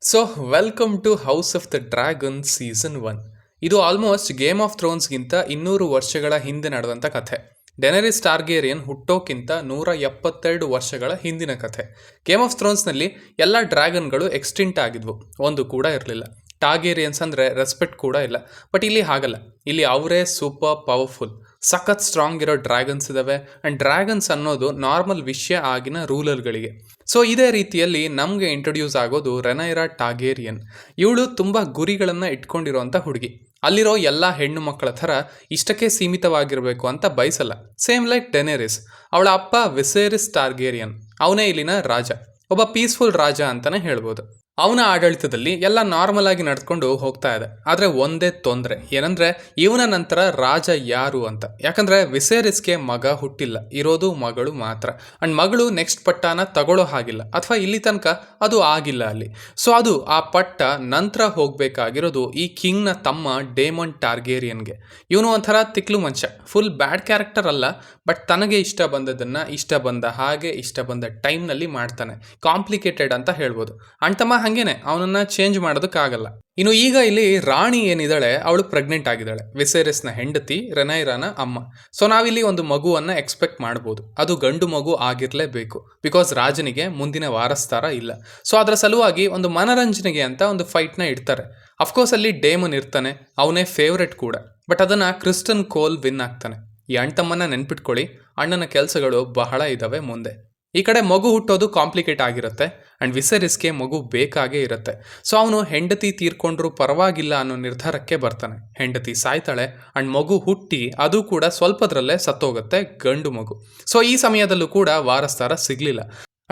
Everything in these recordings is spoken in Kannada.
So welcome to House of the Dragon season 1. ಇದು ಆಲ್ಮೋಸ್ಟ್ ಗೇಮ್ ಆಫ್ ಥ್ರೋನ್ಸ್ಗಿಂತ 200 ವರ್ಷಗಳ ಹಿಂದೆ ನಡೆದಂಥ ಕಥೆ. ಡೆನರಿಸ್ ಟಾರ್ಗೇರಿಯನ್ ಹುಟ್ಟೋಕ್ಕಿಂತ 172 ವರ್ಷಗಳ ಹಿಂದಿನ ಕಥೆ. ಗೇಮ್ ಆಫ್ ಥ್ರೋನ್ಸ್ನಲ್ಲಿ ಎಲ್ಲ ಡ್ರ್ಯಾಗನ್ಗಳು ಎಕ್ಸ್ಟಿಂಟ್ ಆಗಿದ್ವು, ಒಂದು ಕೂಡ ಇರಲಿಲ್ಲ. ಟಾರ್ಗೇರಿಯನ್ಸ್ ಅಂದರೆ ರೆಸ್ಪೆಕ್ಟ್ ಕೂಡ ಇಲ್ಲ. ಬಟ್ ಇಲ್ಲಿ ಹಾಗಲ್ಲ, ಇಲ್ಲಿ ಅವರೇ ಸೂಪರ್ ಪವರ್ಫುಲ್, ಸಖತ್ ಸ್ಟ್ರಾಂಗ್ ಇರೋ ಡ್ರ್ಯಾಗನ್ಸ್ ಇದಾವೆ. ಆ್ಯಂಡ್ ಡ್ರ್ಯಾಗನ್ಸ್ ಅನ್ನೋದು ನಾರ್ಮಲ್ ವಿಷಯ ಆಗಿನ ರೂಲರ್ಗಳಿಗೆ. ಸೊ ಇದೇ ರೀತಿಯಲ್ಲಿ ನಮಗೆ ಇಂಟ್ರೊಡ್ಯೂಸ್ ಆಗೋದು ರೆನೈರಾ ಟಾರ್ಗೇರಿಯನ್. ಇವಳು ತುಂಬ ಗುರಿಗಳನ್ನು ಇಟ್ಕೊಂಡಿರೋಂಥ ಹುಡುಗಿ. ಅಲ್ಲಿರೋ ಎಲ್ಲ ಹೆಣ್ಣು ಮಕ್ಕಳ ಥರ ಇಷ್ಟಕ್ಕೆ ಸೀಮಿತವಾಗಿರಬೇಕು ಅಂತ ಬಯಸಲ್ಲ. Same like ಡೆನೇರಿಸ್. ಅವಳ ಅಪ್ಪ ವಿಸೇರಿಸ್ ಟಾರ್ಗೇರಿಯನ್, ಅವನೇ ಇಲ್ಲಿನ ರಾಜ, ಒಬ್ಬ ಪೀಸ್ಫುಲ್ ರಾಜ ಅಂತಲೇ ಹೇಳ್ಬೋದು. ಅವನ ಆಡಳಿತದಲ್ಲಿ ಎಲ್ಲ ನಾರ್ಮಲ್ ಆಗಿ ನಡ್ಕೊಂಡು ಹೋಗ್ತಾ ಇದೆ. ಆದರೆ ಒಂದೇ ತೊಂದರೆ ಏನಂದರೆ ಇವನ ನಂತರ ರಾಜ ಯಾರು ಅಂತ. ಯಾಕಂದರೆ ವಿಸೇರಿಸ್ಗೆ ಮಗ ಹುಟ್ಟಿಲ್ಲ, ಇರೋದು ಮಗಳು ಮಾತ್ರ. ಆ್ಯಂಡ್ ಮಗಳು ನೆಕ್ಸ್ಟ್ ಪಟ್ಟನ ತಗೊಳ್ಳೋ ಹಾಗಿಲ್ಲ, ಅಥವಾ ಇಲ್ಲಿ ತನಕ ಅದು ಆಗಿಲ್ಲ ಅಲ್ಲಿ. ಸೊ ಅದು ಆ ಪಟ್ಟ ನಂತರ ಹೋಗಬೇಕಾಗಿರೋದು ಈ ಕಿಂಗ್ನ ತಮ್ಮ ಡೇಮನ್ ಟಾರ್ಗೇರಿಯನ್ಗೆ. ಇವನು ಒಂಥರ ತಿಕ್ಲು ಮನುಷ್ಯ, ಫುಲ್ ಬ್ಯಾಡ್ ಕ್ಯಾರೆಕ್ಟರ್ ಅಲ್ಲ, ಬಟ್ ತನಗೆ ಇಷ್ಟ ಬಂದದನ್ನು ಇಷ್ಟ ಬಂದ ಹಾಗೆ ಇಷ್ಟ ಬಂದ ಟೈಮ್ನಲ್ಲಿ ಮಾಡ್ತಾನೆ. ಕಾಂಪ್ಲಿಕೇಟೆಡ್ ಅಂತ ಹೇಳ್ಬೋದು. ಅಣ್ತಮ್ಮ ಹಂಗೇನೆ, ಅವನನ್ನ ಚೇಂಜ್ ಮಾಡೋದಕ್ಕಾಗಲ್ಲ. ಇನ್ನು ಈಗ ಇಲ್ಲಿ ರಾಣಿ ಏನಿದ್ದಾಳೆ ಅವಳು ಪ್ರೆಗ್ನೆಂಟ್ ಆಗಿದ್ದಾಳೆ, ವಿಸೇರಿಸ್ನ ಹೆಂಡತಿ, ರೆನೈರಾನ ಅಮ್ಮ. ಸೊ ನಾವಿಲ್ಲಿ ಒಂದು ಮಗುವನ್ನು ಎಕ್ಸ್ಪೆಕ್ಟ್ ಮಾಡ್ಬೋದು. ಅದು ಗಂಡು ಮಗು ಆಗಿರಲೇಬೇಕು, ಬಿಕಾಸ್ ರಾಜನಿಗೆ ಮುಂದಿನ ವಾರಸ್ದಾರ ಇಲ್ಲ. ಸೊ ಅದರ ಸಲುವಾಗಿ ಒಂದು ಮನರಂಜನೆಗೆ ಅಂತ ಒಂದು ಫೈಟ್ನ ಇಡ್ತಾರೆ. ಅಫ್ಕೋರ್ಸ್ ಅಲ್ಲಿ ಡೇಮನ್ ಇರ್ತಾನೆ, ಅವನೇ ಫೇವ್ರೆಟ್ ಕೂಡ. ಬಟ್ ಅದನ್ನು ಕ್ರಿಸ್ಟನ್ ಕೋಲ್ ವಿನ್ ಆಗ್ತಾನೆ. ಈ ಅಣ್ತಮ್ಮನ ನೆನ್ಪಿಟ್ಕೊಳ್ಳಿ, ಅಣ್ಣನ ಕೆಲಸಗಳು ಬಹಳ ಇದ್ದಾವೆ ಮುಂದೆ. ಈ ಕಡೆ ಮಗು ಹುಟ್ಟೋದು ಕಾಂಪ್ಲಿಕೇಟ್ ಆಗಿರುತ್ತೆ. ಆ್ಯಂಡ್ ವಿಸೇರಿಸ್ಗೆ ಮಗು ಬೇಕಾಗೇ ಇರುತ್ತೆ. ಸೊ ಅವನು ಹೆಂಡತಿ ತೀರ್ಕೊಂಡ್ರೂ ಪರವಾಗಿಲ್ಲ ಅನ್ನೋ ನಿರ್ಧಾರಕ್ಕೆ ಬರ್ತಾನೆ. ಹೆಂಡತಿ ಸಾಯ್ತಾಳೆ, ಆ್ಯಂಡ್ ಮಗು ಹುಟ್ಟಿ ಅದು ಕೂಡ ಸ್ವಲ್ಪದ್ರಲ್ಲೇ ಸತ್ತೋಗುತ್ತೆ, ಗಂಡು ಮಗು. ಸೊ ಈ ಸಮಯದಲ್ಲೂ ಕೂಡ ವಾರಸ್ದಾರ ಸಿಗಲಿಲ್ಲ.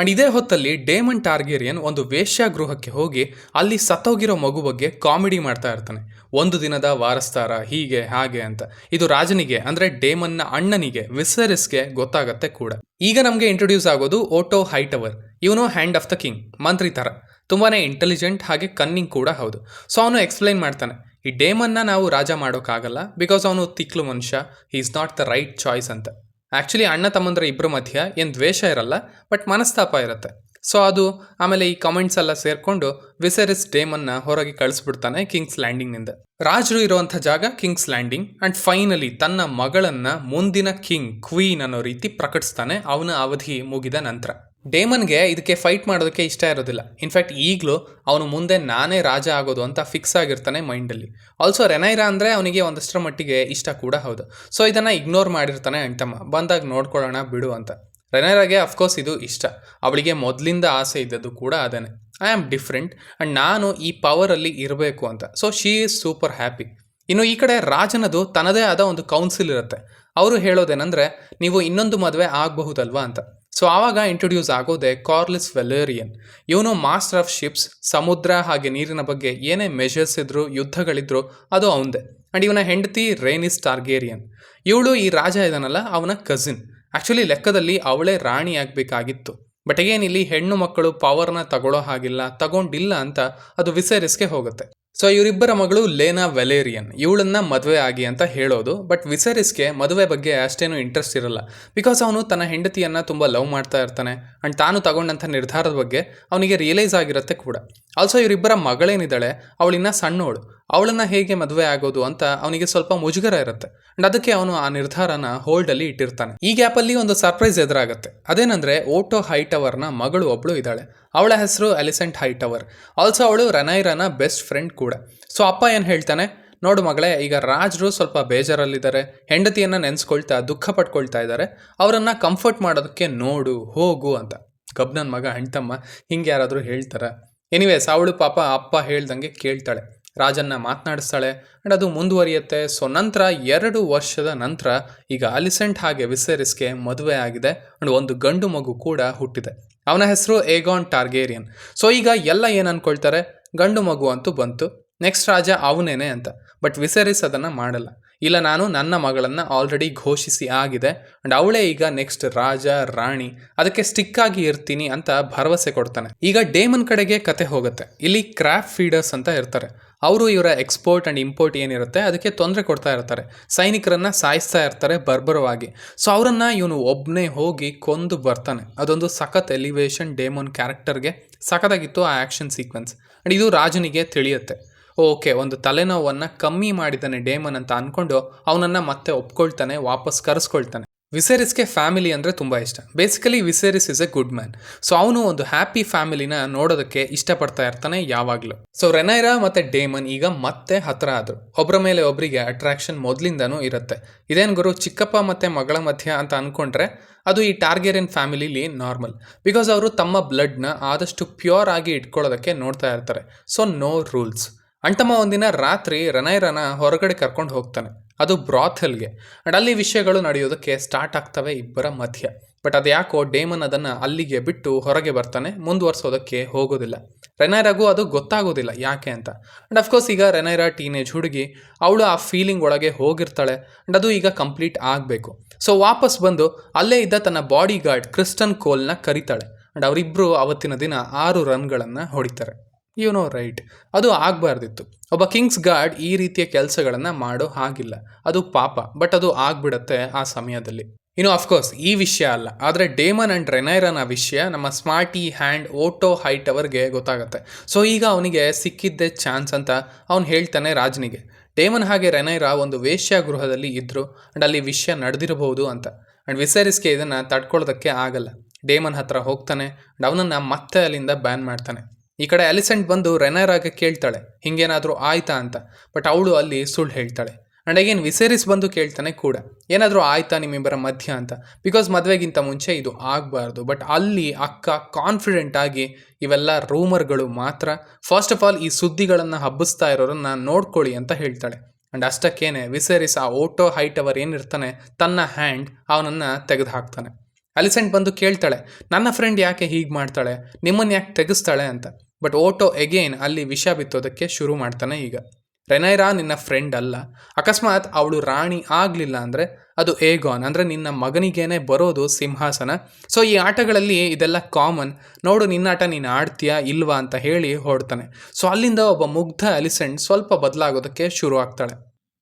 ಆ್ಯಂಡ್ ಇದೇ ಹೊತ್ತಲ್ಲಿ ಡೇಮನ್ ಟಾರ್ಗೇರಿಯನ್ ಒಂದು ವೇಶ್ಯಾಗೃಹಕ್ಕೆ ಹೋಗಿ ಅಲ್ಲಿ ಸತ್ತೋಗಿರೋ ಮಗು ಬಗ್ಗೆ ಕಾಮಿಡಿ ಮಾಡ್ತಾ ಇರ್ತಾನೆ. ಒಂದು ದಿನದ ವಾರಸ್ದಾರ, ಹೀಗೆ ಹಾಗೆ ಅಂತ. ಇದು ರಾಜನಿಗೆ ಅಂದರೆ ಡೇಮನ್ನ ಅಣ್ಣನಿಗೆ ವಿಸೇರಿಸ್ಗೆ ಗೊತ್ತಾಗತ್ತೆ ಕೂಡ. ಈಗ ನಮಗೆ ಇಂಟ್ರೊಡ್ಯೂಸ್ ಆಗೋದು ಓಟೋ ಹೈಟವರ್. ಇವನು ಹ್ಯಾಂಡ್ ಆಫ್ ದ ಕಿಂಗ್, ಮಂತ್ರಿ ಥರ. ತುಂಬಾ ಇಂಟೆಲಿಜೆಂಟ್ ಹಾಗೆ ಕನ್ನಿಂಗ್ ಕೂಡ ಹೌದು. ಸೊ ಅವನು ಎಕ್ಸ್ಪ್ಲೈನ್ ಮಾಡ್ತಾನೆ, ಈ ಡೇಮನ್ನ ನಾವು ರಾಜ ಮಾಡೋಕ್ಕಾಗಲ್ಲ, ಬಿಕಾಸ್ ಅವನು ತಿಕ್ಲು ಮನುಷ್ಯ, he is not the right choice ಅಂತ. ಆ್ಯಕ್ಚುಲಿ ಅಣ್ಣ ತಮ್ಮಂದ್ರ ಇಬ್ಬರ ಮಧ್ಯ ಏನು ದ್ವೇಷ ಇರಲ್ಲ, ಬಟ್ ಮನಸ್ತಾಪ ಇರುತ್ತೆ. ಸೊ ಅದು ಆಮೇಲೆ ಈ ಕಮೆಂಟ್ಸ್ ಎಲ್ಲ ಸೇರಿಕೊಂಡು ವಿಸೇರಿಸ್ ಡೇಮನ್ನ ಹೊರಗೆ ಕಳಿಸ್ಬಿಡ್ತಾನೆ ಕಿಂಗ್ಸ್ ಲ್ಯಾಂಡಿಂಗ್ನಿಂದ. ರಾಜರು ಇರುವಂಥ ಜಾಗ ಕಿಂಗ್ಸ್ ಲ್ಯಾಂಡಿಂಗ್. ಆ್ಯಂಡ್ ಫೈನಲಿ ತನ್ನ ಮಗಳನ್ನು ಮುಂದಿನ ಕಿಂಗ್, ಕ್ವೀನ್ ಅನ್ನೋ ರೀತಿ ಪ್ರಕಟಿಸ್ತಾನೆ ಅವನ ಅವಧಿ ಮುಗಿದ ನಂತರ. ಡೇಮನ್ಗೆ ಇದಕ್ಕೆ ಫೈಟ್ ಮಾಡೋದಕ್ಕೆ ಇಷ್ಟ ಇರೋದಿಲ್ಲ. ಇನ್ಫ್ಯಾಕ್ಟ್ ಈಗಲೂ ಅವನು ಮುಂದೆ ನಾನೇ ರಾಜ ಆಗೋದು ಅಂತ ಫಿಕ್ಸ್ ಆಗಿರ್ತಾನೆ ಮೈಂಡಲ್ಲಿ. ಆಲ್ಸೋ ರೆನೈರಾ ಅಂದರೆ ಅವನಿಗೆ ಒಂದಷ್ಟರ ಮಟ್ಟಿಗೆ ಇಷ್ಟ ಕೂಡ ಹೌದು. ಸೊ ಇದನ್ನು ಇಗ್ನೋರ್ ಮಾಡಿರ್ತಾನೆ ಅಣ್ತಮ್ಮ, ಬಂದಾಗ ನೋಡ್ಕೊಳ್ಳೋಣ ಬಿಡು ಅಂತ. ರೆನೈರಾಗೆ ಅಫ್ಕೋರ್ಸ್ ಇದು ಇಷ್ಟ. ಅವಳಿಗೆ ಮೊದಲಿಂದ ಆಸೆ ಇದ್ದದ್ದು ಕೂಡ ಅದೇನೆ, ಐ ಆಮ್ ಡಿಫ್ರೆಂಟ್ ಆ್ಯಂಡ್ ನಾನು ಈ ಪವರಲ್ಲಿ ಇರಬೇಕು ಅಂತ. So she is super happy. ಇನ್ನು ಈ ಕಡೆ ರಾಜನದು ತನ್ನದೇ ಆದ ಒಂದು ಕೌನ್ಸಿಲ್ ಇರುತ್ತೆ. ಅವರು ಹೇಳೋದೇನೆಂದರೆ, ನೀವು ಇನ್ನೊಂದು ಮದುವೆ ಆಗಬಹುದಲ್ವಾ ಅಂತ. ಸೊ ಆವಾಗ ಇಂಟ್ರೊಡ್ಯೂಸ್ ಆಗೋದೆ ಕಾರ್ಲಿಸ್ ವೆಲೇರಿಯನ್. ಇವನು ಮಾಸ್ಟರ್ ಆಫ್ ಶಿಪ್ಸ್. ಸಮುದ್ರ ಹಾಗೆ ನೀರಿನ ಬಗ್ಗೆ ಏನೇ ಮೆಷರ್ಸ್ ಇದ್ರು, ಯುದ್ಧಗಳಿದ್ರು, ಅದು ಅವಂದೇ. ಆ್ಯಂಡ್ ಇವನ ಹೆಂಡತಿ ರೇನಿಸ್ ಟಾರ್ಗೇರಿಯನ್. ಇವಳು ಈ ರಾಜ ಇದನ್ನಲ್ಲ ಅವನ ಕಸಿನ್. ಆ್ಯಕ್ಚುಲಿ ಲೆಕ್ಕದಲ್ಲಿ ಅವಳೇ ರಾಣಿ ಆಗಬೇಕಾಗಿತ್ತು. ಬಟ್ ಏನಿಲ್ಲಿ ಹೆಣ್ಣು ಮಕ್ಕಳು ಪವರ್ನ ತಗೊಳ್ಳೋ ಹಾಗಿಲ್ಲ, ತಗೊಂಡಿಲ್ಲ ಅಂತ ಅದು ವಿಸೇರಿಸ್ಗೆ ಹೋಗುತ್ತೆ. ಸೊ ಇವರಿಬ್ಬರ ಮಗಳು ಲೇನಾ ವೆಲೇರಿಯನ್. ಇವಳನ್ನ ಮದುವೆ ಆಗಿ ಅಂತ ಹೇಳೋದು. ಬಟ್ ವಿಸೇರಿಸ್ಗೆ ಮದುವೆ ಬಗ್ಗೆ ಅಷ್ಟೇನು ಇಂಟ್ರೆಸ್ಟ್ ಇರಲ್ಲ, ಬಿಕಾಸ್ ಅವನು ತನ್ನ ಹೆಂಡತಿಯನ್ನು ತುಂಬ ಲವ್ ಮಾಡ್ತಾ ಇರ್ತಾನೆ. ಆ್ಯಂಡ್ ತಾನು ತಗೊಂಡಂಥ ನಿರ್ಧಾರದ ಬಗ್ಗೆ ಅವನಿಗೆ ರಿಯಲೈಸ್ ಆಗಿರುತ್ತೆ ಕೂಡ. ಆಲ್ಸೋ ಇವರಿಬ್ಬರ ಮಗಳೇನಿದ್ದಾಳೆ ಅವಳಿನ್ನ ಸಣ್ಣವಳು, ಅವಳನ್ನು ಹೇಗೆ ಮದುವೆ ಆಗೋದು ಅಂತ ಅವನಿಗೆ ಸ್ವಲ್ಪ ಮುಜುಗರ ಇರುತ್ತೆ. ಆ್ಯಂಡ್ ಅದಕ್ಕೆ ಅವನು ಆ ನಿರ್ಧಾರನ ಹೋಲ್ಡಲ್ಲಿ ಇಟ್ಟಿರ್ತಾನೆ. ಈ ಗ್ಯಾಪಲ್ಲಿ ಒಂದು ಸರ್ಪ್ರೈಸ್ ಎದುರಾಗುತ್ತೆ. ಅದೇನೆಂದರೆ ಓಟೋ ಹೈಟವರ್ನ ಮಗಳು ಒಬ್ಬಳು ಇದ್ದಾಳೆ. ಅವಳ ಹೆಸರು ಅಲಿಸೆಂಟ್ ಹೈಟವರ್. ಆಲ್ಸೋ ಅವಳು ರೆನೈರಾನ ಬೆಸ್ಟ್ ಫ್ರೆಂಡ್ ಕೂಡ. ಸೊ ಅಪ್ಪ ಏನು ಹೇಳ್ತಾನೆ, ನೋಡು ಮಗಳೇ, ಈಗ ರಾಜರು ಸ್ವಲ್ಪ ಬೇಜಾರಲ್ಲಿದ್ದಾರೆ, ಹೆಂಡತಿಯನ್ನು ನೆನೆಸ್ಕೊಳ್ತಾ ದುಃಖ ಪಡ್ಕೊಳ್ತಾ ಇದ್ದಾರೆ, ಅವರನ್ನು ಕಂಫರ್ಟ್ ಮಾಡೋದಕ್ಕೆ ನೋಡು, ಹೋಗು ಅಂತ. ಗಬ್ನನ್ ಮಗ ಅಣ್ತಮ್ಮ ಹಿಂಗೆ ಯಾರಾದರೂ ಹೇಳ್ತಾರೆ? ಎನಿವೇಸ್ ಅವಳು ಪಾಪ ಅಪ್ಪ ಹೇಳ್ದಂಗೆ ಕೇಳ್ತಾಳೆ, ರಾಜನ್ನ ಮಾತನಾಡಿಸ್ತಾಳೆ. ಆ್ಯಂಡ್ ಅದು ಮುಂದುವರಿಯುತ್ತೆ. ಸೊ ನಂತರ 2 ವರ್ಷದ ನಂತರ ಈಗ ಅಲಿಸೆಂಟ್ ಹಾಗೆ ವಿಸೇರಿಸ್ಗೆ ಮದುವೆ ಆಗಿದೆ. ಆ್ಯಂಡ್ ಒಂದು ಗಂಡು ಮಗು ಕೂಡ ಹುಟ್ಟಿದೆ. ಅವನ ಹೆಸರು ಏಗಾನ್ ಟಾರ್ಗೇರಿಯನ್. ಸೊ ಈಗ ಎಲ್ಲ ಏನು ಅಂದ್ಕೊಳ್ತಾರೆ, ಗಂಡು ಮಗು ಅಂತೂ ಬಂತು, ನೆಕ್ಸ್ಟ್ ರಾಜ ಅವನೇನೆ ಅಂತ. ಬಟ್ ವಿಸೇರಿಸ್ ಅದನ್ನು ಮಾಡಲ್ಲ. ಇಲ್ಲ, ನಾನು ನನ್ನ ಮಗಳನ್ನು ಆಲ್ರೆಡಿ ಘೋಷಿಸಿ ಆಗಿದೆ, ಆ್ಯಂಡ್ ಅವಳೇ ಈಗ ನೆಕ್ಸ್ಟ್ ರಾಜ ರಾಣಿ, ಅದಕ್ಕೆ ಸ್ಟಿಕ್ ಆಗಿ ಇರ್ತೀನಿ ಅಂತ ಭರವಸೆ ಕೊಡ್ತಾನೆ. ಈಗ ಡೇಮನ್ ಕಡೆಗೆ ಕತೆ ಹೋಗುತ್ತೆ. ಇಲ್ಲಿ ಕ್ರಾಫ್ಟ್ ಫೀಡರ್ಸ್ ಅಂತ ಇರ್ತಾರೆ. ಅವರು ಇವರ ಎಕ್ಸ್ಪೋರ್ಟ್ ಆ್ಯಂಡ್ ಇಂಪೋರ್ಟ್ ಏನಿರುತ್ತೆ ಅದಕ್ಕೆ ತೊಂದರೆ ಕೊಡ್ತಾ ಇರ್ತಾರೆ. ಸೈನಿಕರನ್ನು ಸಾಯಿಸ್ತಾ ಇರ್ತಾರೆ ಬರ್ಬರವಾಗಿ. ಸೊ ಅವರನ್ನು ಇವನು ಒಬ್ಬನೇ ಹೋಗಿ ಕೊಂದು ಬರ್ತಾನೆ. ಅದೊಂದು ಸಖತ್ ಎಲಿವೇಶನ್ ಡೇಮನ್ ಕ್ಯಾರೆಕ್ಟರ್ಗೆ. ಸಖತ್ತಾಗಿತ್ತು ಆ ಆ್ಯಕ್ಷನ್ ಸೀಕ್ವೆನ್ಸ್. ಅಂಡ್ ಇದು ರಾಜನಿಗೆ ತಿಳಿಯುತ್ತೆ. ಓಕೆ, ಒಂದು ತಲೆನೋವನ್ನು ಕಮ್ಮಿ ಮಾಡಿದ್ದಾನೆ ಡೇಮನ್ ಅಂತ ಅಂದ್ಕೊಂಡು ಅವನನ್ನು ಮತ್ತೆ ಒಪ್ಕೊಳ್ತಾನೆ, ವಾಪಸ್ ಕರೆಸ್ಕೊಳ್ತಾನೆ. ವಿಸೇರಿಸ್ಗೆ ಫ್ಯಾಮಿಲಿ ಅಂದರೆ ತುಂಬ ಇಷ್ಟ. Basically Viserys is a good man. So ಅವನು ಒಂದು ಹ್ಯಾಪಿ ಫ್ಯಾಮಿಲಿನ ನೋಡೋದಕ್ಕೆ ಇಷ್ಟಪಡ್ತಾ ಇರ್ತಾನೆ ಯಾವಾಗಲೂ. ಸೊ ರೆನೈರಾ ಮತ್ತು ಡೇಮನ್ ಈಗ ಮತ್ತೆ ಹತ್ರ ಆದರು. ಒಬ್ಬರ ಮೇಲೆ ಒಬ್ಬರಿಗೆ ಅಟ್ರಾಕ್ಷನ್ ಮೊದಲಿಂದನೂ ಇರುತ್ತೆ. ಇದೇನು ಗುರು, ಚಿಕ್ಕಪ್ಪ ಮತ್ತು ಮಗಳ ಮಧ್ಯ ಅಂತ ಅಂದ್ಕೊಂಡ್ರೆ ಅದು ಈ ಟಾರ್ಗೆರಿಯನ್ ಫ್ಯಾಮಿಲಿಲಿ ನಾರ್ಮಲ್. ಬಿಕಾಸ್ ಅವರು ತಮ್ಮ ಬ್ಲಡ್ನ ಆದಷ್ಟು ಪ್ಯೂರ್ ಆಗಿ ಇಟ್ಕೊಳ್ಳೋದಕ್ಕೆ ನೋಡ್ತಾ ಇರ್ತಾರೆ. So no rules. ಅಂಟಮ್ಮ ಒಂದಿನ ರಾತ್ರಿ ರೆನೈರಾನ ಹೊರಗಡೆ ಕರ್ಕೊಂಡು ಹೋಗ್ತಾನೆ, ಅದು ಬ್ರಾಥೆಲ್ಗೆ. ಅಂಡ್ ಅಲ್ಲಿ ವಿಷಯಗಳು ನಡೆಯೋದಕ್ಕೆ ಸ್ಟಾರ್ಟ್ ಆಗ್ತವೆ ಇಬ್ಬರ ಮಧ್ಯ. ಬಟ್ ಅದ್ಯಾಕೋ ಡೇಮನ್ ಅದನ್ನು ಅಲ್ಲಿಗೆ ಬಿಟ್ಟು ಹೊರಗೆ ಬರ್ತಾನೆ, ಮುಂದುವರ್ಸೋದಕ್ಕೆ ಹೋಗೋದಿಲ್ಲ. ರೆನೈರಾಗೂ ಅದು ಗೊತ್ತಾಗೋದಿಲ್ಲ ಯಾಕೆ ಅಂತ. ಅಂಡ್ ಅಫ್ಕೋರ್ಸ್ ಈಗ ರೆನೈರಾ ಟೀನೇಜ್ ಹುಡುಗಿ, ಅವಳು ಆ ಫೀಲಿಂಗ್ ಒಳಗೆ ಹೋಗಿರ್ತಾಳೆ. ಅಂಡ್ ಅದು ಈಗ ಕಂಪ್ಲೀಟ್ ಆಗಬೇಕು. ಸೊ ವಾಪಸ್ ಬಂದು ಅಲ್ಲೇ ಇದ್ದ ತನ್ನ ಬಾಡಿ ಗಾರ್ಡ್ ಕ್ರಿಸ್ಟನ್ ಕೋಲ್ನ ಕರೀತಾಳೆ. ಅಂಡ್ ಅವರಿಬ್ಬರು ಅವತ್ತಿನ ದಿನ 6 ರನ್ಗಳನ್ನು ಹೊಡಿತಾರೆ. ರೈಟ್, ಅದು ಆಗಬಾರ್ದಿತ್ತು. ಒಬ್ಬ ಕಿಂಗ್ಸ್ ಗಾರ್ಡ್ ಈ ರೀತಿಯ ಕೆಲಸಗಳನ್ನು ಮಾಡೋ ಹಾಗಿಲ್ಲ, ಅದು ಪಾಪ. ಬಟ್ ಅದು ಆಗ್ಬಿಡತ್ತೆ ಆ ಸಮಯದಲ್ಲಿ. ಇನ್ನು ಅಫ್ಕೋರ್ಸ್ ಈ ವಿಷಯ ಅಲ್ಲ, ಆದರೆ ಡೇಮನ್ ಆ್ಯಂಡ್ ರೆನೈರಾನ ವಿಷಯ ನಮ್ಮ ಸ್ಮಾರ್ಟಿ ಹ್ಯಾಂಡ್ ಓಟೋ ಹೈಟ್ ಅವರಿಗೆ ಗೊತ್ತಾಗುತ್ತೆ. ಸೊ ಈಗ ಅವನಿಗೆ ಸಿಕ್ಕಿದ್ದೇ ಚಾನ್ಸ್ ಅಂತ ಅವನು ಹೇಳ್ತಾನೆ ರಾಜನಿಗೆ. ಡೇಮನ್ ಹಾಗೆ ರೆನೈರಾ ಒಂದು ವೇಶ್ಯಾಗೃಹದಲ್ಲಿ ಇದ್ದರು ಆ್ಯಂಡ್ ಅಲ್ಲಿ ವಿಷಯ ನಡೆದಿರಬಹುದು ಅಂತ. ಆ್ಯಂಡ್ ವಿಸೇರಿಸ್ಗೆ ಇದನ್ನು ತಡ್ಕೊಳ್ಳೋದಕ್ಕೆ ಆಗಲ್ಲ. ಡೇಮನ್ ಹತ್ರ ಹೋಗ್ತಾನೆ ಆ್ಯಂಡ್ ಅವನನ್ನು ಮತ್ತೆ ಅಲ್ಲಿಂದ ಬ್ಯಾನ್ ಮಾಡ್ತಾನೆ. ಈ ಕಡೆ ಅಲಿಸೆಂಟ್ ಬಂದು ರೆನೈರಾಗೆ ಕೇಳ್ತಾಳೆ ಹಿಂಗೇನಾದರೂ ಆಯ್ತಾ ಅಂತ. ಬಟ್ ಅವಳು ಅಲ್ಲಿ ಸುಳ್ಳು ಹೇಳ್ತಾಳೆ. ಆ್ಯಂಡ್ ಅಗೇನ್ ವಿಸೇರಿಸ್ ಬಂದು ಕೇಳ್ತಾನೆ ಕೂಡ, ಏನಾದರೂ ಆಯ್ತಾ ನಿಮ್ಮಿಬ್ಬರ ಮಧ್ಯ ಅಂತ. ಬಿಕಾಸ್ ಮದುವೆಗಿಂತ ಮುಂಚೆ ಇದು ಆಗಬಾರ್ದು. ಬಟ್ ಅಲ್ಲಿ ಅಕ್ಕ ಕಾನ್ಫಿಡೆಂಟ್ ಆಗಿ ಇವೆಲ್ಲ ರೂಮರ್ಗಳು ಮಾತ್ರ, ಫಸ್ಟ್ ಆಫ್ ಆಲ್ ಈ ಸುದ್ದಿಗಳನ್ನು ಹಬ್ಬಿಸ್ತಾ ಇರೋರನ್ನ ನೋಡ್ಕೊಳ್ಳಿ ಅಂತ ಹೇಳ್ತಾಳೆ. ಆ್ಯಂಡ್ ಅಷ್ಟಕ್ಕೇನೆ ವಿಸೇರಿಸ್ ಆ ಓಟೋ ಹೈಟ್ ಅವರ್ ಏನಿರ್ತಾನೆ ತನ್ನ ಹ್ಯಾಂಡ್ ಅವನನ್ನು ತೆಗೆದು ಹಾಕ್ತಾನೆ. ಅಲಿಸೆಂಟ್ ಬಂದು ಕೇಳ್ತಾಳೆ, ನನ್ನ ಫ್ರೆಂಡ್ ಯಾಕೆ ಹೀಗೆ ಮಾಡ್ತಾಳೆ, ನಿಮ್ಮನ್ನು ಯಾಕೆ ತೆಗೆಸ್ತಾಳೆ ಅಂತ. ಬಟ್ ಓಟೋ ಎಗೇನ್ ಅಲ್ಲಿ ವಿಷ ಬಿತ್ತೋದಕ್ಕೆ ಶುರು ಮಾಡ್ತಾನೆ. ಈಗ ರೆನೈರಾ ನಿನ್ನ ಫ್ರೆಂಡ್ ಅಲ್ಲ, ಅಕಸ್ಮಾತ್ ಅವಳು ರಾಣಿ ಆಗಲಿಲ್ಲ ಅಂದರೆ ಅದು ಏಗಾನ್ ಅಂದರೆ ನಿನ್ನ ಮಗನಿಗೇನೆ ಬರೋದು ಸಿಂಹಾಸನ. ಸೊ ಈ ಆಟಗಳಲ್ಲಿ ಇದೆಲ್ಲ ಕಾಮನ್, ನೋಡು ನಿನ್ನ ಆಟ ನೀನು ಆಡ್ತೀಯಾ ಇಲ್ವಾ ಅಂತ ಹೇಳಿ ಹೊಡ್ತಾನೆ. ಸೊ ಅಲ್ಲಿಂದ ಒಬ್ಬ ಮುಗ್ಧ ಅಲಿಸೆಂಟ್ ಸ್ವಲ್ಪ ಬದಲಾಗೋದಕ್ಕೆ ಶುರು ಆಗ್ತಾಳೆ.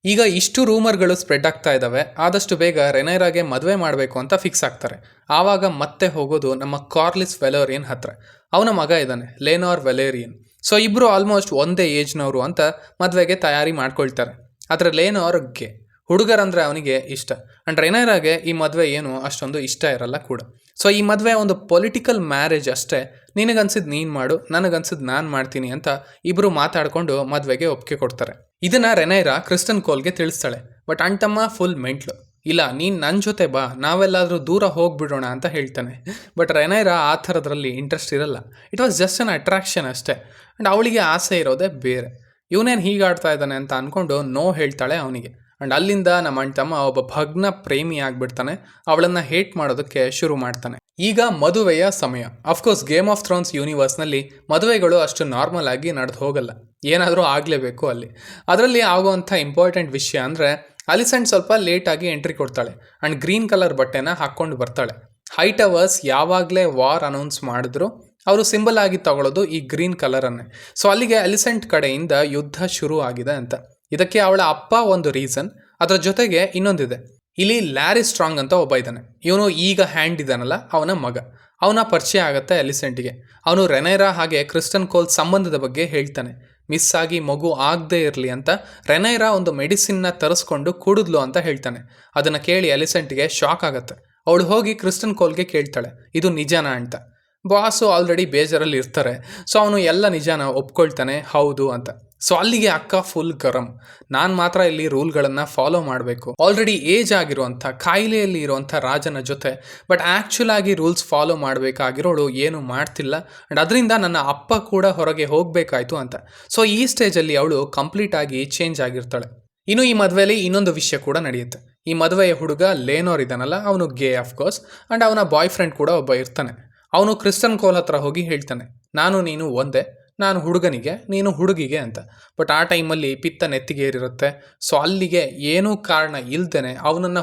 ಈಗ ಇಷ್ಟು ರೂಮರ್ಗಳು ಸ್ಪ್ರೆಡ್ ಆಗ್ತಾ ಇದ್ದಾವೆ, ಆದಷ್ಟು ಬೇಗ ರೆನೈರಾಗೆ ಮದುವೆ ಮಾಡಬೇಕು ಅಂತ ಫಿಕ್ಸ್ ಆಗ್ತಾರೆ. ಆವಾಗ ಮತ್ತೆ ಹೋಗೋದು ನಮ್ಮ ಕಾರ್ಲಿಸ್ ವೆಲೇರಿಯನ್ ಹತ್ರ. ಅವನ ಮಗ ಇದ್ದಾನೆ ಲೇನಾರ್ ವೆಲೇರಿಯನ್. ಸೊ ಇಬ್ಬರು ಆಲ್ಮೋಸ್ಟ್ ಒಂದೇ ಏಜ್ನವರು ಅಂತ ಮದುವೆಗೆ ತಯಾರಿ ಮಾಡ್ಕೊಳ್ತಾರೆ. ಆದರೆ ಲೇನಾರ್ಗೆ ಹುಡುಗರಂದರೆ ಅವನಿಗೆ ಇಷ್ಟ. ಆ್ಯಂಡ್ ರೆನೈರಾಗೆ ಈ ಮದುವೆ ಏನು ಅಷ್ಟೊಂದು ಇಷ್ಟ ಇರಲ್ಲ ಕೂಡ. ಸೊ ಈ ಮದುವೆ ಒಂದು ಪೊಲಿಟಿಕಲ್ ಮ್ಯಾರೇಜ್ ಅಷ್ಟೇ, ನಿನಗನ್ಸಿದ್ದು ನೀನು ಮಾಡು, ನನಗನ್ಸಿದ್ದು ನಾನು ಮಾಡ್ತೀನಿ ಅಂತ ಇಬ್ಬರು ಮಾತಾಡಿಕೊಂಡು ಮದುವೆಗೆ ಒಪ್ಪಿಗೆ ಕೊಡ್ತಾರೆ. ಇದನ್ನು ರೆನೈರಾ ಕ್ರಿಸ್ಟನ್ ಕೋಲ್ಗೆ ತಿಳಿಸ್ತಾಳೆ. ಬಟ್ ಅಂಟಮ್ಮ ಫುಲ್ ಮೆಂಟ್ಲು, ಇಲ್ಲ ನೀನು ನನ್ನ ಜೊತೆ ಬಾ, ನಾವೆಲ್ಲಾದರೂ ದೂರ ಹೋಗಿಬಿಡೋಣ ಅಂತ ಹೇಳ್ತಾನೆ. ಬಟ್ ರೆನೈರಾ ಆ ಥರದ್ರಲ್ಲಿ ಇಂಟ್ರೆಸ್ಟ್ ಇರಲ್ಲ. It was just an attraction ಅಷ್ಟೇ. ಆ್ಯಂಡ್ ಅವಳಿಗೆ ಆಸೆ ಇರೋದೇ ಬೇರೆ. ಇವನೇನು ಹೀಗೆ ಆಡ್ತಾ ಇದ್ದಾನೆ ಅಂತ ಅಂದ್ಕೊಂಡು ನೋ ಹೇಳ್ತಾಳೆ ಅವನಿಗೆ. ಆ್ಯಂಡ್ ಅಲ್ಲಿಂದ ನಮ್ಮ ಅಣ್ತಮ್ಮ ಒಬ್ಬ ಭಗ್ನ ಪ್ರೇಮಿ ಆಗಿಬಿಡ್ತಾನೆ, ಅವಳನ್ನು ಹೇಟ್ ಮಾಡೋದಕ್ಕೆ ಶುರು ಮಾಡ್ತಾನೆ. ಈಗ ಮದುವೆಯ ಸಮಯ. ಅಫ್ಕೋರ್ಸ್ ಗೇಮ್ ಆಫ್ ಥ್ರೋನ್ಸ್ ಯೂನಿವರ್ಸ್ನಲ್ಲಿ ಮದುವೆಗಳು ಅಷ್ಟು ನಾರ್ಮಲ್ ಆಗಿ ನಡೆದು ಹೋಗಲ್ಲ, ಏನಾದರೂ ಆಗಲೇಬೇಕು ಅಲ್ಲಿ. ಅದರಲ್ಲಿ ಆಗುವಂಥ ಇಂಪಾರ್ಟೆಂಟ್ ವಿಷಯ ಅಂದರೆ ಅಲಿಸೆಂಟ್ ಸ್ವಲ್ಪ ಲೇಟಾಗಿ ಎಂಟ್ರಿ ಕೊಡ್ತಾಳೆ ಆ್ಯಂಡ್ ಗ್ರೀನ್ ಕಲರ್ ಬಟ್ಟೆನ ಹಾಕ್ಕೊಂಡು ಬರ್ತಾಳೆ. ಹೈಟ್ ಅವರ್ಸ್ ಯಾವಾಗಲೇ ವಾರ್ ಅನೌನ್ಸ್ ಮಾಡಿದ್ರು ಅವರು ಸಿಂಬಲ್ ಆಗಿ ತಗೊಳ್ಳೋದು ಈ ಗ್ರೀನ್ ಕಲರನ್ನೇ. ಸೊ ಅಲ್ಲಿಗೆ ಅಲಿಸೆಂಟ್ ಕಡೆಯಿಂದ ಯುದ್ಧ ಶುರು ಆಗಿದೆ ಅಂತ. ಇದಕ್ಕೆ ಅವಳ ಅಪ್ಪ ಒಂದು ರೀಸನ್, ಅದರ ಜೊತೆಗೆ ಇನ್ನೊಂದಿದೆ. ಇಲ್ಲಿ ಲ್ಯಾರಿ ಸ್ಟ್ರಾಂಗ್ ಅಂತ ಒಬ್ಬ ಇದ್ದಾನೆ, ಇವನು ಈಗ ಹ್ಯಾಂಡ್ ಇದ್ದಾನಲ್ಲ ಅವನ ಮಗ. ಅವನ ಪರಿಚಯ ಆಗುತ್ತೆ ಅಲಿಸೆಂಟ್ಗೆ. ಅವನು ರೆನೈರಾ ಹಾಗೆ ಕ್ರಿಸ್ಟನ್ ಕೋಲ್ ಸಂಬಂಧದ ಬಗ್ಗೆ ಹೇಳ್ತಾನೆ. ಮಿಸ್ ಆಗಿ ಮಗು ಆಗದೇ ಇರಲಿ ಅಂತ ರೆನೈರಾ ಒಂದು ಮೆಡಿಸಿನ್ನ ತರಿಸ್ಕೊಂಡು ಕುಡಿದ್ಲು ಅಂತ ಹೇಳ್ತಾನೆ. ಅದನ್ನು ಕೇಳಿ ಅಲಿಸೆಂಟ್ಗೆ ಶಾಕ್ ಆಗುತ್ತೆ. ಅವಳು ಹೋಗಿ ಕ್ರಿಸ್ಟನ್ ಕೋಲ್ಗೆ ಕೇಳ್ತಾಳೆ, ಇದು ನಿಜಾನಾ ಅಂತ. ಬಾಸು ಆಲ್ರೆಡಿ ಬೇಜಾರಲ್ಲಿ ಇರ್ತಾರೆ. ಸೊ ಅವನು ಎಲ್ಲ ನಿಜಾನ ಒಪ್ಕೊಳ್ತಾನೆ, ಹೌದು ಅಂತ. ಸೊ ಅಲ್ಲಿಗೆ ಅಕ್ಕ ಫುಲ್ ಗರಂ, ನಾನು ಮಾತ್ರ ಇಲ್ಲಿ ರೂಲ್ಗಳನ್ನು ಫಾಲೋ ಮಾಡಬೇಕು, ಆಲ್ರೆಡಿ ಏಜ್ ಆಗಿರುವಂಥ ಕಾಯಿಲೆಯಲ್ಲಿ ಇರುವಂಥ ರಾಜನ ಜೊತೆ, ಬಟ್ ಆ್ಯಕ್ಚುಲ್ ಆಗಿ ರೂಲ್ಸ್ ಫಾಲೋ ಮಾಡಬೇಕಾಗಿರೋಳು ಏನು ಮಾಡ್ತಿಲ್ಲ. ಆ್ಯಂಡ್ ಅದರಿಂದ ನನ್ನ ಅಪ್ಪ ಕೂಡ ಹೊರಗೆ ಹೋಗಬೇಕಾಯ್ತು ಅಂತ. ಸೊ ಈ ಸ್ಟೇಜಲ್ಲಿ ಅವಳು ಕಂಪ್ಲೀಟ್ ಆಗಿ ಚೇಂಜ್ ಆಗಿರ್ತಾಳೆ. ಇನ್ನು ಈ ಮದುವೆಯಲ್ಲಿ ಇನ್ನೊಂದು ವಿಷಯ ಕೂಡ ನಡೆಯುತ್ತೆ. ಈ ಮದುವೆಯ ಹುಡುಗ ಲೇನೋರ್ ಇದ್ದಾನಲ್ಲ, ಅವನು ಗೇ ಅಫ್ಕೋರ್ಸ್, ಆ್ಯಂಡ್ ಅವನ ಬಾಯ್ ಫ್ರೆಂಡ್ ಕೂಡ ಒಬ್ಬ ಇರ್ತಾನೆ. ಅವನು ಕ್ರಿಸ್ಟನ್ ಕೋಲ್ ಹತ್ರ ಹೋಗಿ ಹೇಳ್ತಾನೆ, ನಾನು ನೀನು ಒಂದೇ, ನಾನು ಹುಡುಗನಿಗೆ ನೀನು ಹುಡುಗಿಗೆ ಅಂತ. ಬಟ್ ಆ ಟೈಮಲ್ಲಿ ಪಿತ್ತ ನೆತ್ತಿಗೇರಿರುತ್ತೆ. ಸೊ ಅಲ್ಲಿಗೆ ಏನೂ ಕಾರಣ ಇಲ್ದೇನೆ ಅವನನ್ನು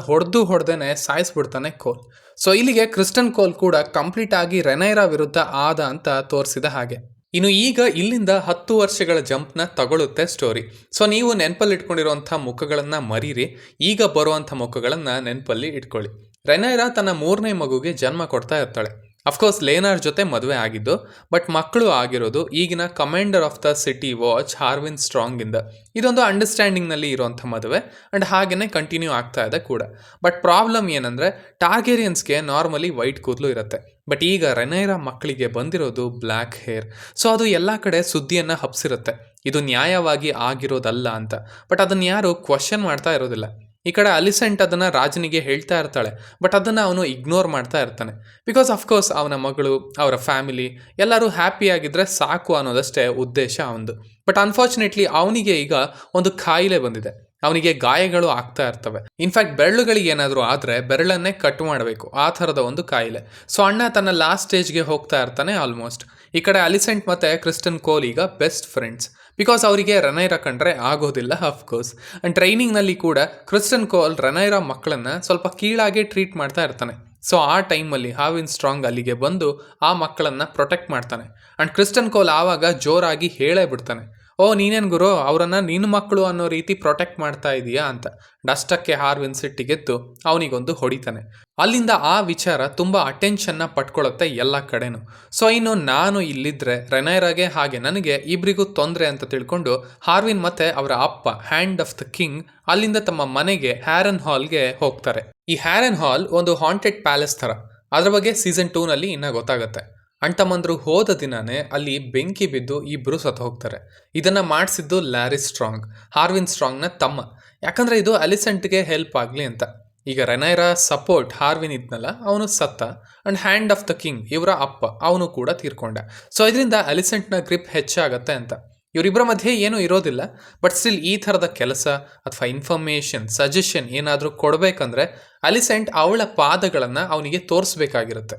ಹೊಡೆದೇನೆ ಸಾಯಿಸ್ಬಿಡ್ತಾನೆ ಕೋಲ್. ಸೊ ಇಲ್ಲಿಗೆ ಕ್ರಿಸ್ಟನ್ ಕೋಲ್ ಕೂಡ ಕಂಪ್ಲೀಟ್ ಆಗಿ ರೆನೈರಾ ವಿರುದ್ಧ ಆದ ಅಂತ ತೋರಿಸಿದ ಹಾಗೆ. ಇನ್ನು ಈಗ ಇಲ್ಲಿಂದ 10 ವರ್ಷಗಳ ಜಂಪ್ನ ತಗೊಳುತ್ತೆ ಸ್ಟೋರಿ. ಸೊ ನೀವು ನೆನಪಲ್ಲಿ ಇಟ್ಕೊಂಡಿರುವಂಥ ಮುಖಗಳನ್ನು ಮರೀರಿ, ಈಗ ಬರುವಂಥ ಮುಖಗಳನ್ನು ನೆನಪಲ್ಲಿ ಇಟ್ಕೊಳ್ಳಿ. ರೆನೈರಾ ತನ್ನ 3ನೇ ಮಗುಗೆ ಜನ್ಮ ಕೊಡ್ತಾ ಇರ್ತಾಳೆ. ಅಫ್ಕೋರ್ಸ್ ಲೇನಾರ್ ಜೊತೆ ಮದುವೆ ಆಗಿದ್ದು, ಬಟ್ ಮಕ್ಕಳು ಆಗಿರೋದು ಈಗಿನ commander of the city watch Harwin Strong ಇಂದ. ಇದೊಂದು ಅಂಡರ್ಸ್ಟ್ಯಾಂಡಿಂಗ್ನಲ್ಲಿ ಇರುವಂಥ ಮದುವೆ ಆ್ಯಂಡ್ ಹಾಗೇನೆ ಕಂಟಿನ್ಯೂ ಆಗ್ತಾ ಇದೆ ಕೂಡ. ಬಟ್ ಪ್ರಾಬ್ಲಮ್ ಏನಂದರೆ ಟಾರ್ಗೆರಿಯನ್ಸ್ಗೆ ನಾರ್ಮಲಿ ವೈಟ್ ಕೂದಲು ಇರುತ್ತೆ, ಬಟ್ ಈಗ ರೆನೈರಾ ಮಕ್ಕಳಿಗೆ ಬಂದಿರೋದು ಬ್ಲ್ಯಾಕ್ ಹೇರ್. ಸೊ ಅದು ಎಲ್ಲ ಕಡೆ ಸುದ್ದಿಯನ್ನು ಹಬ್ಸಿರುತ್ತೆ, ಇದು ನ್ಯಾಯವಾಗಿ ಆಗಿರೋದಲ್ಲ ಅಂತ. ಬಟ್ ಅದನ್ನು ಯಾರು ಕ್ವಶನ್ ಮಾಡ್ತಾ ಇರೋದಿಲ್ಲ. ಈ ಕಡೆ ಅಲಿಸೆಂಟ್ ಅದನ್ನು ರಾಜನಿಗೆ ಹೇಳ್ತಾ ಇರ್ತಾಳೆ, ಬಟ್ ಅದನ್ನು ಅವನು ಇಗ್ನೋರ್ ಮಾಡ್ತಾ ಇರ್ತಾನೆ. ಬಿಕಾಸ್ ಅಫ್ಕೋರ್ಸ್ ಅವನ ಮಗಳು, ಅವರ ಫ್ಯಾಮಿಲಿ ಎಲ್ಲರೂ ಹ್ಯಾಪಿಯಾಗಿದ್ದರೆ ಸಾಕು ಅನ್ನೋದಷ್ಟೇ ಉದ್ದೇಶ ಅವನದು. ಬಟ್ ಅನ್ಫಾರ್ಚುನೇಟ್ಲಿ ಅವನಿಗೆ ಈಗ ಒಂದು ಕಾಯಿಲೆ ಬಂದಿದೆ, ಅವನಿಗೆ ಗಾಯಗಳು ಆಗ್ತಾ ಇರ್ತವೆ. ಇನ್ಫ್ಯಾಕ್ಟ್ ಬೆರಳುಗಳಿಗೆ ಏನಾದರೂ ಆದರೆ ಬೆರಳನ್ನೇ ಕಟ್ ಮಾಡಬೇಕು, ಆ ಥರದ ಒಂದು ಕಾಯಿಲೆ. ಸೊ ಅಣ್ಣ ತನ್ನ ಲಾಸ್ಟ್ ಸ್ಟೇಜ್ಗೆ ಹೋಗ್ತಾ ಇರ್ತಾನೆ ಆಲ್ಮೋಸ್ಟ್. ಈ ಕಡೆ ಅಲಿಸೆಂಟ್ ಮತ್ತು ಕ್ರಿಸ್ಟನ್ ಕೋಲ್ ಈಗ ಬೆಸ್ಟ್ ಫ್ರೆಂಡ್ಸ್, ಬಿಕಾಸ್ ಅವರಿಗೆ ರೆನೈರಾ ಕಂಡ್ರೆ ಆಗೋದಿಲ್ಲ ಅಫ್ಕೋರ್ಸ್. ಆ್ಯಂಡ್ ಟ್ರೈನಿಂಗ್ನಲ್ಲಿ ಕೂಡ ಕ್ರಿಸ್ಟನ್ ಕೋಲ್ ರೆನೈರಾ ಮಕ್ಕಳನ್ನು ಸ್ವಲ್ಪ ಕೀಳಾಗಿ ಟ್ರೀಟ್ ಮಾಡ್ತಾ ಇರ್ತಾನೆ. ಸೊ ಆ ಟೈಮಲ್ಲಿ ಹಾರ್ವಿನ್ ಸ್ಟ್ರಾಂಗ್ ಅಲ್ಲಿಗೆ ಬಂದು ಆ ಮಕ್ಕಳನ್ನು ಪ್ರೊಟೆಕ್ಟ್ ಮಾಡ್ತಾನೆ. ಆ್ಯಂಡ್ ಕ್ರಿಸ್ಟನ್ ಕೋಲ್ ಆವಾಗ ಜೋರಾಗಿ ಹೇಳೇ ಬಿಡ್ತಾನೆ, ಓ ನೀನೇನು ಗುರು, ಅವರನ್ನು ನಿನ್ನ ಮಕ್ಕಳು ಅನ್ನೋ ರೀತಿ ಪ್ರೊಟೆಕ್ಟ್ ಮಾಡ್ತಾ ಇದೀಯಾ ಅಂತ. ಡಷ್ಟಕ್ಕೆ ಹಾರ್ವಿನ್ ಸಿಟ್ಟಿಗೆದ್ದು ಅವನಿಗೊಂದು ಹೊಡಿತಾನೆ. ಅಲ್ಲಿಂದ ಆ ವಿಚಾರ ತುಂಬ ಅಟೆನ್ಷನ್ನ ಪಟ್ಕೊಳ್ಳುತ್ತೆ ಎಲ್ಲ ಕಡೆನೂ. ಸೊ ಇನ್ನು ನಾನು ಇಲ್ಲಿದ್ದರೆ ರೆನೈರಾಗೆ ಹಾಗೆ ನನಗೆ ಇಬ್ಬರಿಗೂ ತೊಂದರೆ ಅಂತ ತಿಳ್ಕೊಂಡು ಹಾರ್ವಿನ್ ಮತ್ತು ಅವರ ಅಪ್ಪ ಹ್ಯಾಂಡ್ ಆಫ್ ದ ಕಿಂಗ್ ಅಲ್ಲಿಂದ ತಮ್ಮ ಮನೆಗೆ ಹ್ಯಾರನ್ ಹಾಲ್ಗೆ ಹೋಗ್ತಾರೆ. ಈ ಹ್ಯಾರನ್ ಹಾಲ್ ಒಂದು ಹಾಂಟೆಡ್ ಪ್ಯಾಲೇಸ್ ಥರ. ಅದ್ರ ಬಗ್ಗೆ ಸೀಸನ್ 2ನಲ್ಲಿ ಇನ್ನೂ ಗೊತ್ತಾಗುತ್ತೆ. ಅಣ್ತಮ್ಮಂದ್ರು ಹೋದ ದಿನಾನೇ ಅಲ್ಲಿ ಬೆಂಕಿ ಬಿದ್ದು ಇಬ್ಬರು ಸತ್ತು ಹೋಗ್ತಾರೆ. ಇದನ್ನು ಮಾಡಿಸಿದ್ದು ಲ್ಯಾರಿ ಸ್ಟ್ರಾಂಗ್, ಹಾರ್ವಿನ್ ಸ್ಟ್ರಾಂಗ್ನ ತಮ್ಮ. ಯಾಕಂದರೆ ಇದು ಅಲಿಸೆಂಟ್ಗೆ ಹೆಲ್ಪ್ ಆಗಲಿ ಅಂತ. ಈಗ ರೆನೈರಾ ಸಪೋರ್ಟ್ ಹಾರ್ವಿನ್ ಇದ್ನಲ್ಲ, ಅವನು ಸತ್ತ. And hand of the king ಇವರ ಅಪ್ಪ ಅವನು ಕೂಡ ತೀರ್ಕೊಂಡ. ಸೊ ಇದರಿಂದ ಅಲಿಸೆಂಟ್ನ ಗ್ರಿಪ್ ಹೆಚ್ಚಾಗತ್ತೆ ಅಂತ. ಇವರಿಬ್ಬರ ಮಧ್ಯೆ ಏನೂ ಇರೋದಿಲ್ಲ, ಬಟ್ ಸ್ಟಿಲ್ ಈ ಥರದ ಕೆಲಸ ಅಥವಾ ಇನ್ಫಾರ್ಮೇಷನ್ ಸಜೆಷನ್ ಏನಾದರೂ ಕೊಡಬೇಕಂದ್ರೆ ಅಲಿಸೆಂಟ್ ಅವಳ ಪಾದಗಳನ್ನು ಅವನಿಗೆ ತೋರಿಸ್ಬೇಕಾಗಿರುತ್ತೆ.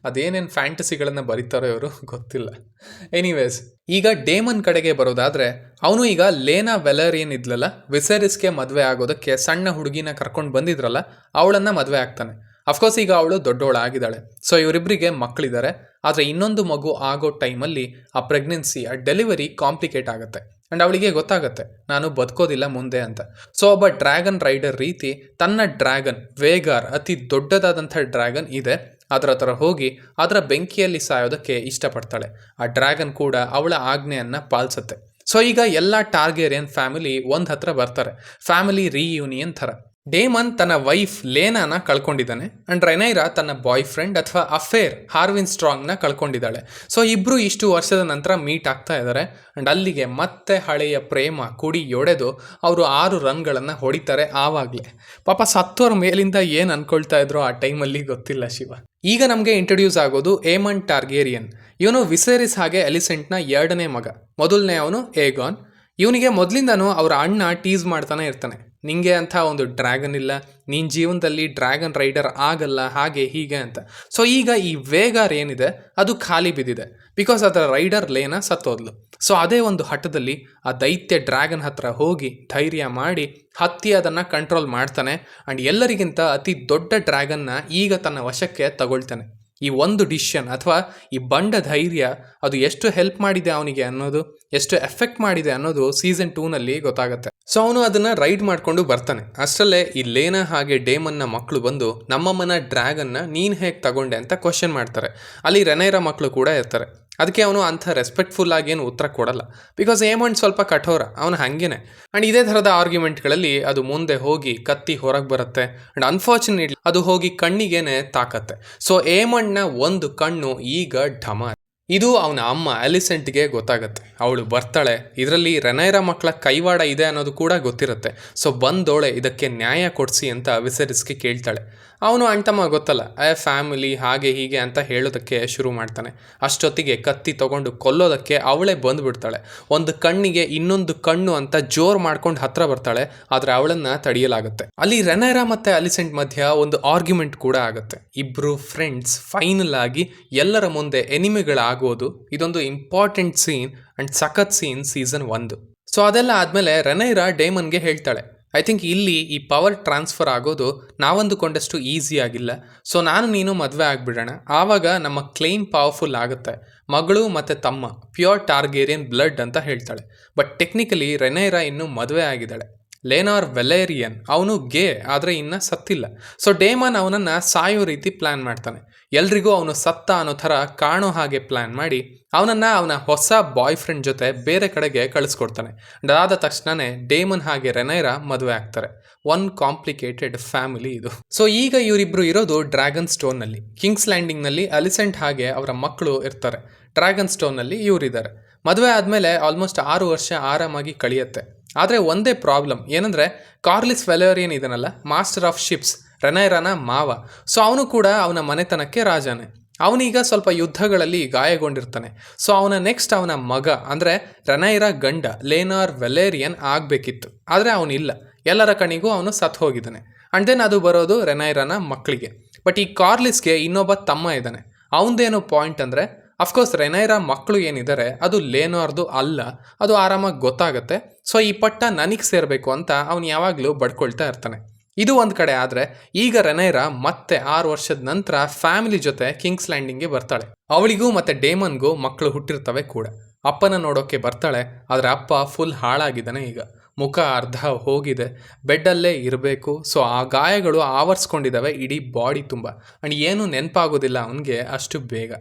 ಅದೇನೇನು ಫ್ಯಾಂಟಸಿಗಳನ್ನು ಬರೀತಾರೋ ಇವರು ಗೊತ್ತಿಲ್ಲ. ಎನಿವೇಸ್, ಈಗ ಡೇಮನ್ ಕಡೆಗೆ ಬರೋದಾದರೆ ಅವನು ಈಗ ಲೇನಾ ವೆಲರಿಯನ್ ಇದ್ಲಲ್ಲ, ವಿಸೆರಿಸ್ಗೆ ಮದುವೆ ಆಗೋದಕ್ಕೆ ಸಣ್ಣ ಹುಡುಗಿನ ಕರ್ಕೊಂಡು ಬಂದಿದ್ರಲ್ಲ, ಅವಳನ್ನು ಮದುವೆ ಆಗ್ತಾನೆ. ಅಫ್ಕೋರ್ಸ್ ಈಗ ಅವಳು ದೊಡ್ಡವಳಾಗಿದ್ದಾಳೆ. ಸೊ ಇವರಿಬ್ಬರಿಗೆ ಮಕ್ಕಳಿದ್ದಾರೆ. ಆದರೆ ಇನ್ನೊಂದು ಮಗು ಆಗೋ ಟೈಮಲ್ಲಿ ಆ ಪ್ರೆಗ್ನೆನ್ಸಿ, ಆ ಡೆಲಿವರಿ ಕಾಂಪ್ಲಿಕೇಟ್ ಆಗುತ್ತೆ. ಆ್ಯಂಡ್ ಅವಳಿಗೆ ಗೊತ್ತಾಗುತ್ತೆ ನಾನು ಬದುಕೋದಿಲ್ಲ ಮುಂದೆ ಅಂತ. ಸೊ ಒಬ್ಬ ಡ್ರ್ಯಾಗನ್ ರೈಡರ್ ರೀತಿ ತನ್ನ ಡ್ರ್ಯಾಗನ್ ವೇಗಾರ್, ಅತಿ ದೊಡ್ಡದಾದಂಥ ಡ್ರ್ಯಾಗನ್ ಇದೆ, ಅದರ ಹತ್ರ ಹೋಗಿ ಅದರ ಬೆಂಕಿಯಲ್ಲಿ ಸಾಯೋದಕ್ಕೆ ಇಷ್ಟಪಡ್ತಾಳೆ. ಆ ಡ್ರ್ಯಾಗನ್ ಕೂಡ ಅವಳ ಆಜ್ಞೆಯನ್ನು ಪಾಲಿಸುತ್ತೆ. ಸೊ ಈಗ ಎಲ್ಲ ಟಾರ್ಗೆರಿಯನ್ ಫ್ಯಾಮಿಲಿ ಒಂದು ಹತ್ರ ಬರ್ತಾರೆ, ಫ್ಯಾಮಿಲಿ ರೀಯೂನಿಯನ್ ಥರ. ಡೇಮನ್ ತನ್ನ ವೈಫ್ ಲೇನಾನ ಕಳ್ಕೊಂಡಿದ್ದಾನೆ. ಆ್ಯಂಡ್ ರೆನೈರಾ ತನ್ನ ಬಾಯ್ ಫ್ರೆಂಡ್ ಅಥವಾ ಅಫೇರ್ ಹಾರ್ವಿನ್ ಸ್ಟ್ರಾಂಗ್ನ ಕಳ್ಕೊಂಡಿದ್ದಾಳೆ. ಸೊ ಇಬ್ಬರು ಇಷ್ಟು ವರ್ಷದ ನಂತರ ಮೀಟ್ ಆಗ್ತಾ ಇದ್ದಾರೆ. ಆ್ಯಂಡ್ ಅಲ್ಲಿಗೆ ಮತ್ತೆ ಹಳೆಯ ಪ್ರೇಮ ಕುಡಿ ಒಡೆದು ಅವರು 6 ರನ್ಗಳನ್ನು ಹೊಡಿತಾರೆ. ಆವಾಗಲೇ ಪಾಪ ಸತ್ತೋರ ಮೇಲಿಂದ ಏನು ಅನ್ಕೊಳ್ತಾ ಇದ್ರು ಆ ಟೈಮಲ್ಲಿ ಗೊತ್ತಿಲ್ಲ ಶಿವ. ಈಗ ನಮಗೆ ಇಂಟ್ರೊಡ್ಯೂಸ್ ಆಗೋದು ಏಮನ್ ಟಾರ್ಗೇರಿಯನ್. ಇವನು ವಿಸೆರಿಸ್ ಹಾಗೆ ಅಲಿಸೆಂಟ್ನ 2ನೇ ಮಗ. ಮೊದಲನೇ ಅವನು ಏಗಾನ್. ಇವನಿಗೆ ಮೊದಲಿಂದನೂ ಅವರ ಅಣ್ಣ ಟೀಸ್ ಮಾಡ್ತಾನೆ ಇರ್ತಾನೆ, ನಿಂಗೆ ಅಂತ ಒಂದು ಡ್ರ್ಯಾಗನ್ ಇಲ್ಲ, ನೀನು ಜೀವನದಲ್ಲಿ ಡ್ರ್ಯಾಗನ್ ರೈಡರ್ ಆಗಲ್ಲ, ಹಾಗೆ ಹೀಗೆ ಅಂತ. ಸೊ ಈಗ ಈ ವೇಗಾರ್ ಏನಿದೆ ಅದು ಖಾಲಿ ಬಿದ್ದಿದೆ, ಬಿಕಾಸ್ ಅದರ ರೈಡರ್ ಲೇನಾ ಸತ್ತೋದ್ಲು. ಸೊ ಅದೇ ಒಂದು ಹಠದಲ್ಲಿ ಆ ದೈತ್ಯ ಡ್ರ್ಯಾಗನ್ ಹತ್ರ ಹೋಗಿ ಧೈರ್ಯ ಮಾಡಿ ಹತ್ತಿ ಅದನ್ನು ಕಂಟ್ರೋಲ್ ಮಾಡ್ತಾನೆ. ಆ್ಯಂಡ್ ಎಲ್ಲರಿಗಿಂತ ಅತಿ ದೊಡ್ಡ ಡ್ರ್ಯಾಗನ್ನ ಈಗ ತನ್ನ ವಶಕ್ಕೆ ತಗೊಳ್ತಾನೆ. ಈ ಒಂದು ಡಿಸಿಷನ್ ಅಥವಾ ಈ ಬಂಡ ಧೈರ್ಯ ಅದು ಎಷ್ಟು ಹೆಲ್ಪ್ ಮಾಡಿದೆ ಅವನಿಗೆ ಅನ್ನೋದು, ಎಷ್ಟು ಎಫೆಕ್ಟ್ ಮಾಡಿದೆ ಅನ್ನೋದು ಸೀಸನ್ 2ನಲ್ಲಿ ಗೊತ್ತಾಗುತ್ತೆ. ಸೊ ಅವನು ಅದನ್ನು ರೈಡ್ ಮಾಡಿಕೊಂಡು ಬರ್ತಾನೆ. ಅಷ್ಟರಲ್ಲೇ ಈ ಲೇನಾ ಹಾಗೆ ಡೇಮನ್ನ ಮಕ್ಕಳು ಬಂದು ನಮ್ಮಮ್ಮನ ಡ್ರ್ಯಾಗನ್ನ ನೀನು ಹೇಗೆ ತಗೊಂಡೆ ಅಂತ ಕ್ವಶನ್ ಮಾಡ್ತಾರೆ. ಅಲ್ಲಿ ರೆನೈರಾ ಮಕ್ಕಳು ಕೂಡ ಇರ್ತಾರೆ. ಅದಕ್ಕೆ ಅವನು ಅಂಥ ರೆಸ್ಪೆಕ್ಟ್ಫುಲ್ ಆಗಿ ಏನು ಉತ್ತರ ಕೊಡಲ್ಲ, ಬಿಕಾಸ್ ಏಮಂಡ್ ಸ್ವಲ್ಪ ಕಠೋರ, ಅವನು ಹಾಗೇನೆ. ಆ್ಯಂಡ್ ಇದೇ ಥರದ ಆರ್ಗ್ಯುಮೆಂಟ್ಗಳಲ್ಲಿ ಅದು ಮುಂದೆ ಹೋಗಿ ಕತ್ತಿ ಹೊರಗೆ ಬರುತ್ತೆ. ಆ್ಯಂಡ್ ಅನ್ಫಾರ್ಚುನೇಟ್ಲಿ ಅದು ಹೋಗಿ ಕಣ್ಣಿಗೇನೆ ತಾಕತ್ತೆ. ಸೊ ಏಮಂಡ್ನ ಒಂದು ಕಣ್ಣು ಈಗ ಢಮ. ಇದು ಅವನ ಅಮ್ಮ ಅಲಿಸೆಂಟ್ಗೆ ಗೊತ್ತಾಗುತ್ತೆ. ಅವಳು ಬರ್ತಾಳೆ. ಇದರಲ್ಲಿ ರೆನೈರಾ ಮಕ್ಕಳ ಕೈವಾಡ ಇದೆ ಅನ್ನೋದು ಕೂಡ ಗೊತ್ತಿರುತ್ತೆ. ಸೊ ಬಂದೋಳೆ ಇದಕ್ಕೆ ನ್ಯಾಯ ಕೊಡಿಸಿ ಅಂತ ವಿಸೆರಿಸ್ಗೆ ಕೇಳ್ತಾಳೆ. ಅವನು ಅಣ್ತಮ್ಮ ಗೊತ್ತಲ್ಲ, ಫ್ಯಾಮಿಲಿ ಹಾಗೆ ಹೀಗೆ ಅಂತ ಹೇಳೋದಕ್ಕೆ ಶುರು ಮಾಡ್ತಾನೆ. ಅಷ್ಟೊತ್ತಿಗೆ ಕತ್ತಿ ತಗೊಂಡು ಕೊಲ್ಲೋದಕ್ಕೆ ಅವಳೇ ಬಂದುಬಿಡ್ತಾಳೆ. ಒಂದು ಕಣ್ಣಿಗೆ ಇನ್ನೊಂದು ಕಣ್ಣು ಅಂತ ಜೋರು ಮಾಡ್ಕೊಂಡು ಹತ್ರ ಬರ್ತಾಳೆ. ಆದರೆ ಅವಳನ್ನು ತಡೆಯಲಾಗುತ್ತೆ. ಅಲ್ಲಿ ರೆನೈರಾ ಮತ್ತು ಅಲಿಸೆಂಟ್ ಮಧ್ಯ ಒಂದು ಆರ್ಗ್ಯುಮೆಂಟ್ ಕೂಡ ಆಗುತ್ತೆ. ಇಬ್ಬರು ಫ್ರೆಂಡ್ಸ್ ಫೈನಲ್ ಆಗಿ ಎಲ್ಲರ ಮುಂದೆ ಎನಿಮಿಗಳಾಗೋದು ಇದೊಂದು ಇಂಪಾರ್ಟೆಂಟ್ ಸೀನ್ ಆ್ಯಂಡ್ ಸಖತ್ ಸೀನ್ ಸೀಸನ್ 1. ಸೊ ಅದೆಲ್ಲ ಆದಮೇಲೆ ರೆನೈರಾ ಡೇಮನ್ಗೆ ಹೇಳ್ತಾಳೆ, ಐ ಥಿಂಕ್ ಇಲ್ಲಿ ಈ ಪವರ್ ಟ್ರಾನ್ಸ್ಫರ್ ಆಗೋದು ನಾವಂದುಕೊಂಡಷ್ಟು ಈಸಿ ಆಗಿಲ್ಲ. ಸೊ ನಾನು ನೀನು ಮದುವೆ ಆಗಿಬಿಡೋಣ, ಆವಾಗ ನಮ್ಮ ಕ್ಲೇಮ್ ಪವರ್ಫುಲ್ ಆಗುತ್ತೆ. ಮಗಳು ಮತ್ತು ತಮ್ಮ ಪ್ಯೂರ್ ಟಾರ್ಗೇರಿಯನ್ ಬ್ಲಡ್ ಅಂತ ಹೇಳ್ತಾಳೆ. ಬಟ್ ಟೆಕ್ನಿಕಲಿ ರೆನೈರಾ ಇನ್ನೂ ಮದುವೆ ಆಗಿದ್ದಾಳೆ. ಲೇನಾರ್ ವೆಲೇರಿಯನ್ ಅವನು ಗೇ, ಆದರೆ ಇನ್ನೂ ಸತ್ತಿಲ್ಲ. ಸೊ ಡೇಮನ್ ಅವನನ್ನು ಸಾಯೋ ರೀತಿ ಪ್ಲ್ಯಾನ್ ಮಾಡ್ತಾನೆ. ಎಲ್ರಿಗೂ ಅವನು ಸತ್ತ ಅನ್ನೋ ಥರ ಕಾಣೋ ಹಾಗೆ ಪ್ಲ್ಯಾನ್ ಮಾಡಿ ಅವನನ್ನು ಅವನ ಹೊಸ ಬಾಯ್ ಫ್ರೆಂಡ್ ಜೊತೆ ಬೇರೆ ಕಡೆಗೆ ಕಳಿಸ್ಕೊಡ್ತಾನೆ. ಅದಾದ ತಕ್ಷಣವೇ ಡೇಮನ್ ಹಾಗೆ ರೆನೈರಾ ಮದುವೆ ಆಗ್ತಾರೆ. ಒನ್ ಕಾಂಪ್ಲಿಕೇಟೆಡ್ ಫ್ಯಾಮಿಲಿ ಇದು. ಸೊ ಈಗ ಇವರಿಬ್ರು ಇರೋದು ಡ್ರ್ಯಾಗನ್ ಸ್ಟೋನ್ನಲ್ಲಿ. ಕಿಂಗ್ಸ್ ಲ್ಯಾಂಡಿಂಗ್ನಲ್ಲಿ ಅಲಿಸೆಂಟ್ ಹಾಗೆ ಅವರ ಮಕ್ಕಳು ಇರ್ತಾರೆ. ಡ್ರ್ಯಾಗನ್ ಸ್ಟೋನ್ನಲ್ಲಿ ಇವರಿದ್ದಾರೆ. ಮದುವೆ ಆದಮೇಲೆ ಆಲ್ಮೋಸ್ಟ್ 6 ವರ್ಷ ಆರಾಮಾಗಿ ಕಳೆಯುತ್ತೆ. ಆದರೆ ಒಂದೇ ಪ್ರಾಬ್ಲಮ್ ಏನಂದರೆ, ಕಾರ್ಲಿಸ್ ವೆಲೇರಿಯನ್ ಇದನ್ನಲ್ಲ, ಮಾಸ್ಟರ್ ಆಫ್ ಶಿಪ್ಸ್, ರೆನೈರಾನ ಮಾವ. ಸೊ ಅವನು ಕೂಡ ಅವನ ಮನೆತನಕ್ಕೆ ರಾಜನೇ. ಅವನೀಗ ಸ್ವಲ್ಪ ಯುದ್ಧಗಳಲ್ಲಿ ಗಾಯಗೊಂಡಿರ್ತಾನೆ. ಸೊ ಅವನ ನೆಕ್ಸ್ಟ್ ಅವನ ಮಗ ಅಂದರೆ ರೆನೈರಾ ಗಂಡ ಲೇನಾರ್ ವೆಲೇರಿಯನ್ ಆಗಬೇಕಿತ್ತು. ಆದರೆ ಅವನಿಲ್ಲ, ಎಲ್ಲರ ಕಣಿಗೂ ಅವನು ಸತ್ತು ಹೋಗಿದ್ದಾನೆ. ಆ್ಯಂಡ್ ದೆನ್ ಅದು ಬರೋದು ರೆನೈರಾನ ಮಕ್ಕಳಿಗೆ. ಬಟ್ ಈ ಕಾರ್ಲಿಸ್ಗೆ ಇನ್ನೊಬ್ಬ ತಮ್ಮ ಇದ್ದಾನೆ. ಅವನದೇನು ಪಾಯಿಂಟ್ ಅಂದರೆ, ಅಫ್ಕೋರ್ಸ್ ರೆನೈರಾ ಮಕ್ಕಳು ಏನಿದ್ದಾರೆ ಅದು ಲೇನಾರ್ದು ಅಲ್ಲ, ಅದು ಆರಾಮಾಗಿ ಗೊತ್ತಾಗುತ್ತೆ. ಸೊ ಈ ಪಟ್ಟ ನನಗೆ ಸೇರಬೇಕು ಅಂತ ಅವನು ಯಾವಾಗಲೂ ಬಡ್ಕೊಳ್ತಾ ಇರ್ತಾನೆ. ಇದು ಒಂದು ಕಡೆ ಆದರೆ, ಈಗ ರೆನೈರಾ ಮತ್ತೆ 6 ವರ್ಷದ ನಂತರ ಫ್ಯಾಮಿಲಿ ಜೊತೆ ಕಿಂಗ್ಸ್ ಲ್ಯಾಂಡಿಂಗ್ಗೆ ಬರ್ತಾಳೆ. ಅವಳಿಗೂ ಮತ್ತು ಡೇಮನ್ಗೂ ಮಕ್ಕಳು ಹುಟ್ಟಿರ್ತವೆ ಕೂಡ. ಅಪ್ಪನ ನೋಡೋಕ್ಕೆ ಬರ್ತಾಳೆ. ಆದರೆ ಅಪ್ಪ ಫುಲ್ ಹಾಳಾಗಿದ್ದಾನೆ. ಈಗ ಮುಖ ಅರ್ಧ ಹೋಗಿದೆ, ಬೆಡ್ಡಲ್ಲೇ ಇರಬೇಕು. ಸೊ ಆ ಗಾಯಗಳು ಆವರಿಸ್ಕೊಂಡಿದ್ದಾವೆ ಇಡೀ ಬಾಡಿ ತುಂಬ. ಆ್ಯಂಡ್ ಏನೂ ನೆನಪಾಗೋದಿಲ್ಲ ಅವನಿಗೆ ಅಷ್ಟು ಬೇಗ.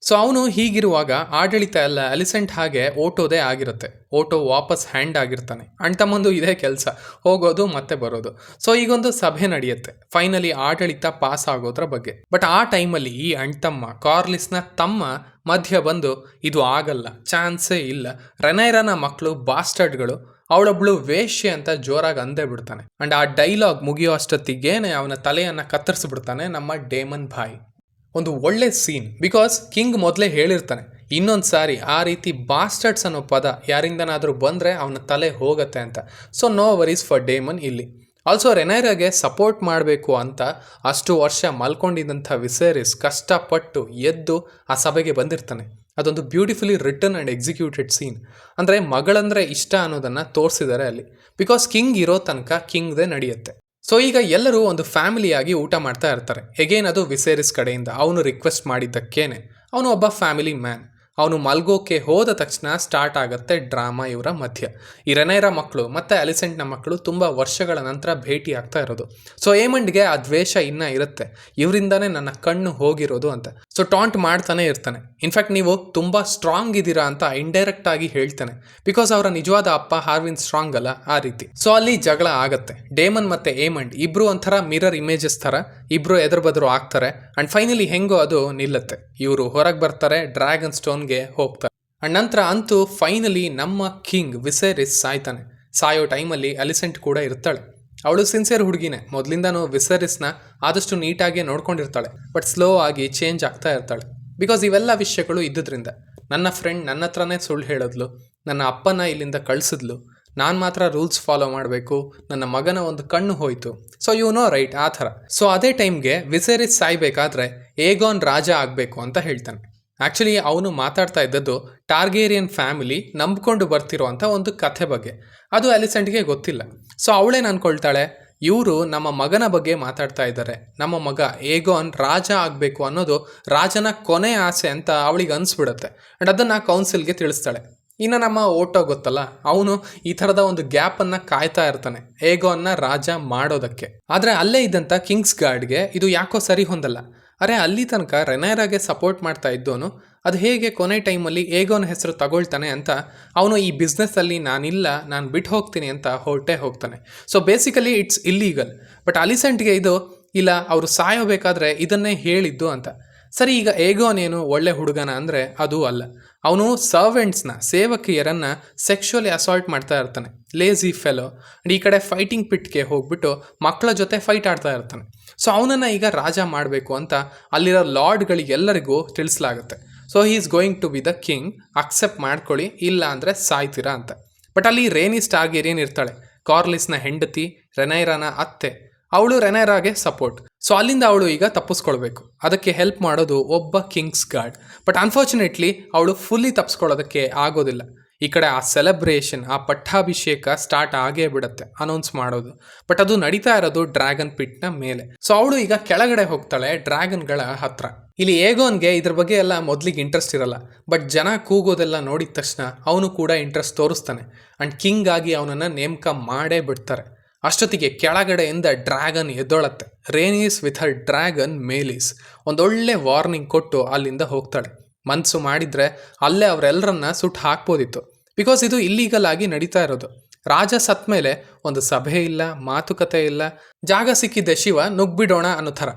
ಸೊ ಅವನು ಹೀಗಿರುವಾಗ ಆಡಳಿತ ಎಲ್ಲ ಅಲಿಸೆಂಟ್ ಹಾಗೆ ಓಟೋದೇ ಆಗಿರುತ್ತೆ. ಓಟೋ ವಾಪಸ್ ಹ್ಯಾಂಡ್ ಆಗಿರ್ತಾನೆ. ಅಣ್ತಮ್ಮಂದು ಇದೇ ಕೆಲಸ, ಹೋಗೋದು ಮತ್ತೆ ಬರೋದು. ಸೊ ಈಗೊಂದು ಸಭೆ ನಡೆಯುತ್ತೆ ಫೈನಲಿ ಆಡಳಿತ ಪಾಸ್ ಆಗೋದ್ರ ಬಗ್ಗೆ. ಬಟ್ ಆ ಟೈಮಲ್ಲಿ ಈ ಅಣ್ತಮ್ಮ ಕಾರ್ಲಿಸ್ನ ತಮ್ಮ ಮಧ್ಯ ಬಂದು, ಇದು ಆಗಲ್ಲ, ಚಾನ್ಸೇ ಇಲ್ಲ, ರೆನೈರಾನ ಮಕ್ಕಳು ಬಾಸ್ಟರ್ಡ್ಗಳು, ಅವಳೊಬ್ಳು ವೇಶ್ಯೆ ಅಂತ ಜೋರಾಗಿ ಅಂದೇ ಬಿಡ್ತಾನೆ. ಅಂಡ್ ಆ ಡೈಲಾಗ್ ಮುಗಿಯೋ ಅಷ್ಟೊತ್ತಿಗೇನೆ ಅವನ ತಲೆಯನ್ನು ಕತ್ತರಿಸ್ಬಿಡ್ತಾನೆ ನಮ್ಮ ಡೇಮನ್ ಭಾಯ್. ಒಂದು ಒಳ್ಳೆ ಸೀನ್, ಬಿಕಾಸ್ ಕಿಂಗ್ ಮೊದಲೇ ಹೇಳಿರ್ತಾನೆ, ಇನ್ನೊಂದು ಸಾರಿ ಆ ರೀತಿ ಬಾಸ್ಟರ್ಡ್ಸ್ ಅನ್ನೋ ಪದ ಯಾರಿಂದನಾದರೂ ಬಂದರೆ ಅವನ ತಲೆ ಹೋಗುತ್ತೆ ಅಂತ. So no worries for Damian ಇಲ್ಲಿ. ಆಲ್ಸೋ ರೆನೈರಾಗೆ ಸಪೋರ್ಟ್ ಮಾಡಬೇಕು ಅಂತ ಅಷ್ಟು ವರ್ಷ ಮಲ್ಕೊಂಡಿದ್ದಂಥ ವಿಸೇರಿಸ್ ಕಷ್ಟಪಟ್ಟು ಎದ್ದು ಆ ಸಭೆಗೆ ಬಂದಿರ್ತಾನೆ. ಅದೊಂದು beautifully written and executed scene. ಅಂದರೆ ಮಗಳಂದರೆ ಇಷ್ಟ ಅನ್ನೋದನ್ನು ತೋರಿಸಿದ್ದಾರೆ ಅಲ್ಲಿ. ಬಿಕಾಸ್ ಕಿಂಗ್ ಇರೋ ತನಕ ಕಿಂಗ್ದೇ ನಡೆಯುತ್ತೆ. ಸೊ ಈಗ ಎಲ್ಲರೂ ಒಂದು ಫ್ಯಾಮಿಲಿಯಾಗಿ ಊಟ ಮಾಡ್ತಾ ಇರ್ತಾರೆ. ಎಗೇನ್ ಅದು ವಿಸೇರಿಸ್ ಕಡೆಯಿಂದ ಅವನು ರಿಕ್ವೆಸ್ಟ್ ಮಾಡಿದ್ದಕ್ಕೇನೆ. ಅವನು ಒಬ್ಬ ಫ್ಯಾಮಿಲಿ ಮ್ಯಾನ್. ಅವನು ಮಲ್ಗೋಕೆ ಹೋದ ತಕ್ಷಣ ಸ್ಟಾರ್ಟ್ ಆಗುತ್ತೆ ಡ್ರಾಮಾ ಇವರ ಮಧ್ಯ. ಈ ರೆನೈರಾ ಮಕ್ಕಳು ಮತ್ತು ಅಲಿಸೆಂಟ್ನ ಮಕ್ಕಳು ತುಂಬ ವರ್ಷಗಳ ನಂತರ ಭೇಟಿ ಆಗ್ತಾ ಇರೋದು. ಸೊ ಏಮಂಡ್ಗೆ ಆ ದ್ವೇಷ ಇನ್ನೂ ಇರುತ್ತೆ, ಇವರಿಂದಾನೇ ನನ್ನ ಕಣ್ಣು ಹೋಗಿರೋದು ಅಂತ. ಸೊ ಟಾಂಟ್ ಮಾಡ್ತಾನೆ ಇರ್ತಾನೆ. ಇನ್ಫ್ಯಾಕ್ಟ್ ನೀವು ತುಂಬ ಸ್ಟ್ರಾಂಗ್ ಇದ್ದೀರಾ ಅಂತ ಇಂಡೈರೆಕ್ಟ್ ಆಗಿ ಹೇಳ್ತಾನೆ. ಬಿಕಾಸ್ ಅವರ ನಿಜವಾದ ಅಪ್ಪ ಹಾರ್ವಿನ್ ಸ್ಟ್ರಾಂಗ್ ಅಲ್ಲ, ಆ ರೀತಿ. ಸೊ ಅಲ್ಲಿ ಜಗಳ ಆಗತ್ತೆ. ಡೇಮನ್ ಮತ್ತು ಏಮಂಡ್ ಇಬ್ರು ಒಂಥರ ಮಿರರ್ ಇಮೇಜಸ್ ಥರ ಇಬ್ರು ಎದುರು ಬದ್ರು ಆಗ್ತಾರೆ. ಆ್ಯಂಡ್ ಫೈನಲಿ ಹೆಂಗೋ ಅದು ನಿಲ್ಲುತ್ತೆ. ಇವರು ಹೊರಗೆ ಬರ್ತಾರೆ, ಡ್ರ್ಯಾಗನ್ ಸ್ಟೋನ್ಗೆ ಹೋಗ್ತಾರೆ. ಆ್ಯಂಡ್ ನಂತರ ಅಂತೂ ಫೈನಲಿ ನಮ್ಮ ಕಿಂಗ್ ವಿಸೇರಿಸ್ ಸಾಯ್ತಾನೆ. ಸಾಯೋ ಟೈಮಲ್ಲಿ ಅಲಿಸೆಂಟ್ ಕೂಡ ಇರ್ತಾಳೆ. ಅವಳು ಸಿನ್ಸಿಯರ್ ಹುಡುಗಿನೇ, ಮೊದಲಿಂದನೂ ವಿಸೇರಿಸ್ನ ಆದಷ್ಟು ನೀಟಾಗಿ ನೋಡ್ಕೊಂಡಿರ್ತಾಳೆ. ಬಟ್ ಸ್ಲೋ ಆಗಿ ಚೇಂಜ್ ಆಗ್ತಾ ಇರ್ತಾಳೆ. ಬಿಕಾಸ್ ಇವೆಲ್ಲ ವಿಷಯಗಳು ಇದ್ದಿದ್ದರಿಂದ ನನ್ನ ಫ್ರೆಂಡ್ ನನ್ನ ಹತ್ರನೇ ಸುಳ್ಳು ಹೇಳಿದ್ಲು, ನನ್ನ ಅಪ್ಪನ ಇಲ್ಲಿಂದ ಕಳಿಸಿದ್ಲು, ನಾನು ಮಾತ್ರ ರೂಲ್ಸ್ ಫಾಲೋ ಮಾಡಬೇಕು, ನನ್ನ ಮಗನ ಒಂದು ಕಣ್ಣು ಹೋಯಿತು. ಸೊ ಯು ನೋ ರೈಟ್, ಆ ಥರ. ಸೊ ಅದೇ ಟೈಮ್ಗೆ ವಿಸೇರಿಸ್ ಸಾಯ್ಬೇಕಾದ್ರೆ ಏಗಾನ್ ರಾಜ ಆಗಬೇಕು ಅಂತ ಹೇಳ್ತಾನೆ. ಆ್ಯಕ್ಚುಲಿ ಅವನು ಮಾತಾಡ್ತಾ ಇದ್ದದ್ದು ಟಾರ್ಗೇರಿಯನ್ ಫ್ಯಾಮಿಲಿ ನಂಬ್ಕೊಂಡು ಬರ್ತಿರೋ ಅಂಥ ಒಂದು ಕಥೆ ಬಗ್ಗೆ. ಅದು ಅಲಿಸೆಂಟ್ಗೆ ಗೊತ್ತಿಲ್ಲ. ಸೊ ಅವಳೇನು ಅಂದ್ಕೊಳ್ತಾಳೆ, ಇವರು ನಮ್ಮ ಮಗನ ಬಗ್ಗೆ ಮಾತಾಡ್ತಾ ಇದ್ದಾರೆ, ನಮ್ಮ ಮಗ ಏಗಾನ್ ರಾಜ ಆಗಬೇಕು ಅನ್ನೋದು ರಾಜನ ಕೊನೆ ಆಸೆ ಅಂತ ಅವಳಿಗೆ ಅನಿಸ್ಬಿಡುತ್ತೆ. ಆ್ಯಂಡ್ ಅದನ್ನು ಕೌನ್ಸಿಲ್ಗೆ ತಿಳಿಸ್ತಾಳೆ. ಇನ್ನು ನಮ್ಮ ಓಟೋ ಗೊತ್ತಲ್ಲ, ಅವನು ಈ ಥರದ ಒಂದು ಗ್ಯಾಪನ್ನು ಕಾಯ್ತಾ ಇರ್ತಾನೆ ಏಗಾನ್ನ ರಾಜ ಮಾಡೋದಕ್ಕೆ. ಆದರೆ ಅಲ್ಲೇ ಇದ್ದಂಥ ಕಿಂಗ್ಸ್ ಗಾರ್ಡ್ಗೆ ಇದು ಯಾಕೋ ಸರಿ ಹೊಂದಲ್ಲ. ಅರೆ ಅಲ್ಲಿ ತನಕ ರೆನೈರಾಗೆ ಸಪೋರ್ಟ್ ಮಾಡ್ತಾ ಇದ್ದವನು ಅದು ಹೇಗೆ ಕೊನೆ ಟೈಮಲ್ಲಿ ಏಗಾನ್ ಹೆಸರು ತಗೊಳ್ತಾನೆ ಅಂತ ಅವನು ಈ ಬಿಸ್ನೆಸ್ಸಲ್ಲಿ ನಾನಿಲ್ಲ, ನಾನು ಬಿಟ್ಟು ಹೋಗ್ತೀನಿ ಅಂತ ಹೊರಟೇ ಹೋಗ್ತಾನೆ. So basically it's illegal. But ಅಲಿಸೆಂಟ್ಗೆ ಇದು ಇಲ್ಲ, ಅವರು ಸಾಯೋಬೇಕಾದ್ರೆ ಇದನ್ನೇ ಹೇಳಿದ್ದು ಅಂತ. ಸರಿ, ಈಗ ಏಗಾನ್ ಏನು ಒಳ್ಳೆ ಹುಡುಗನ ಅಂದರೆ ಅದು ಅಲ್ಲ. ಅವನು ಸರ್ವೆಂಟ್ಸ್ನ, ಸೇವಕಿಯರನ್ನು ಸೆಕ್ಷುವಲಿ ಅಸಾಲ್ಟ್ ಮಾಡ್ತಾ ಇರ್ತಾನೆ, ಲೇಝಿ ಫೆಲೋ. ಈ ಕಡೆ ಫೈಟಿಂಗ್ ಪಿಟ್ಗೆ ಹೋಗ್ಬಿಟ್ಟು ಮಕ್ಕಳ ಜೊತೆ ಫೈಟ್ ಆಡ್ತಾ ಇರ್ತಾನೆ. ಸೊ ಅವನನ್ನು ಈಗ ರಾಜ ಮಾಡಬೇಕು ಅಂತ ಅಲ್ಲಿರೋ ಲಾರ್ಡ್ಗಳಿಗೆಲ್ಲರಿಗೂ ತಿಳಿಸಲಾಗುತ್ತೆ. So he is going to be the king, accept ಮಾಡ್ಕೊಳ್ಳಿ, ಇಲ್ಲ ಅಂದರೆ ಸಾಯ್ತೀರಾ ಅಂತ. ಬಟ್ ಅಲ್ಲಿ ರೇನಿಸ್ ಟಾರ್ಗೆರಿಯನ್ ಇರ್ತಾಳೆ, ಕಾರ್ಲಿಸ್ನ ಹೆಂಡತಿ, ರೆನೈರಾನ ಅತ್ತೆ. ಅವಳು ರೆನೈರಾಗೆ ಸಪೋರ್ಟ್. ಸೊ ಅಲ್ಲಿಂದ ಅವಳು ಈಗ ತಪ್ಪಿಸ್ಕೊಳ್ಬೇಕು. ಅದಕ್ಕೆ ಹೆಲ್ಪ್ ಮಾಡೋದು ಒಬ್ಬ ಕಿಂಗ್ಸ್ ಗಾರ್ಡ್. ಬಟ್ ಅನ್ಫಾರ್ಚುನೇಟ್ಲಿ ಅವಳು ಫುಲ್ಲಿ ತಪ್ಪಿಸ್ಕೊಳ್ಳೋದಕ್ಕೆ ಆಗೋದಿಲ್ಲ. ಈ ಕಡೆ ಆ ಸೆಲೆಬ್ರೇಷನ್, ಆ ಪಟ್ಟಾಭಿಷೇಕ ಸ್ಟಾರ್ಟ್ ಆಗೇ ಬಿಡುತ್ತೆ, ಅನೌನ್ಸ್ ಮಾಡೋದು. ಬಟ್ ಅದು ನಡೀತಾ ಇರೋದು ಡ್ರ್ಯಾಗನ್ ಪಿಟ್ನ ಮೇಲೆ. ಸೊ ಅವಳು ಈಗ ಕೆಳಗಡೆ ಹೋಗ್ತಾಳೆ ಡ್ರ್ಯಾಗನ್ಗಳ ಹತ್ರ. ಇಲ್ಲಿ ಏಗೋನ್ಗೆ ಇದ್ರ ಬಗ್ಗೆ ಎಲ್ಲ ಮೊದಲಿಗೆ ಇಂಟ್ರೆಸ್ಟ್ ಇರಲ್ಲ. ಬಟ್ ಜನ ಕೂಗೋದೆಲ್ಲ ನೋಡಿದ ತಕ್ಷಣ ಅವನು ಕೂಡ ಇಂಟ್ರೆಸ್ಟ್ ತೋರಿಸ್ತಾನೆ. ಆ್ಯಂಡ್ ಕಿಂಗ್ ಆಗಿ ಅವನನ್ನು ನೇಮಕ ಮಾಡೇ ಬಿಡ್ತಾರೆ. ಅಷ್ಟೊತ್ತಿಗೆ ಕೆಳಗಡೆಯಿಂದ ಡ್ರ್ಯಾಗನ್ ಎದ್ದೊಳತ್ತೆ. ರೇನಿಸ್ ವಿತ್ ಹರ್ ಡ್ರ್ಯಾಗನ್ ಮೇಲಿಸ್ ಒಂದೊಳ್ಳೆ ವಾರ್ನಿಂಗ್ ಕೊಟ್ಟು ಅಲ್ಲಿಂದ ಹೋಗ್ತಾಳೆ. ಮನಸ್ಸು ಮಾಡಿದ್ರೆ ಅಲ್ಲೇ ಅವರೆಲ್ಲರನ್ನ ಸುಟ್ಟು ಹಾಕ್ಬೋದಿತ್ತು. ಬಿಕಾಸ್ ಇದು ಇಲ್ಲೀಗಲ್ ಆಗಿ ನಡೀತಾ ಇರೋದು. ರಾಜ ಸತ್ ಮೇಲೆ ಒಂದು ಸಭೆ ಇಲ್ಲ, ಮಾತುಕತೆ ಇಲ್ಲ, ಜಾಗ ಸಿಕ್ಕಿದ್ದೆ ಶಿವ ನುಗ್ಬಿಡೋಣ ಅನ್ನೋ ಥರ.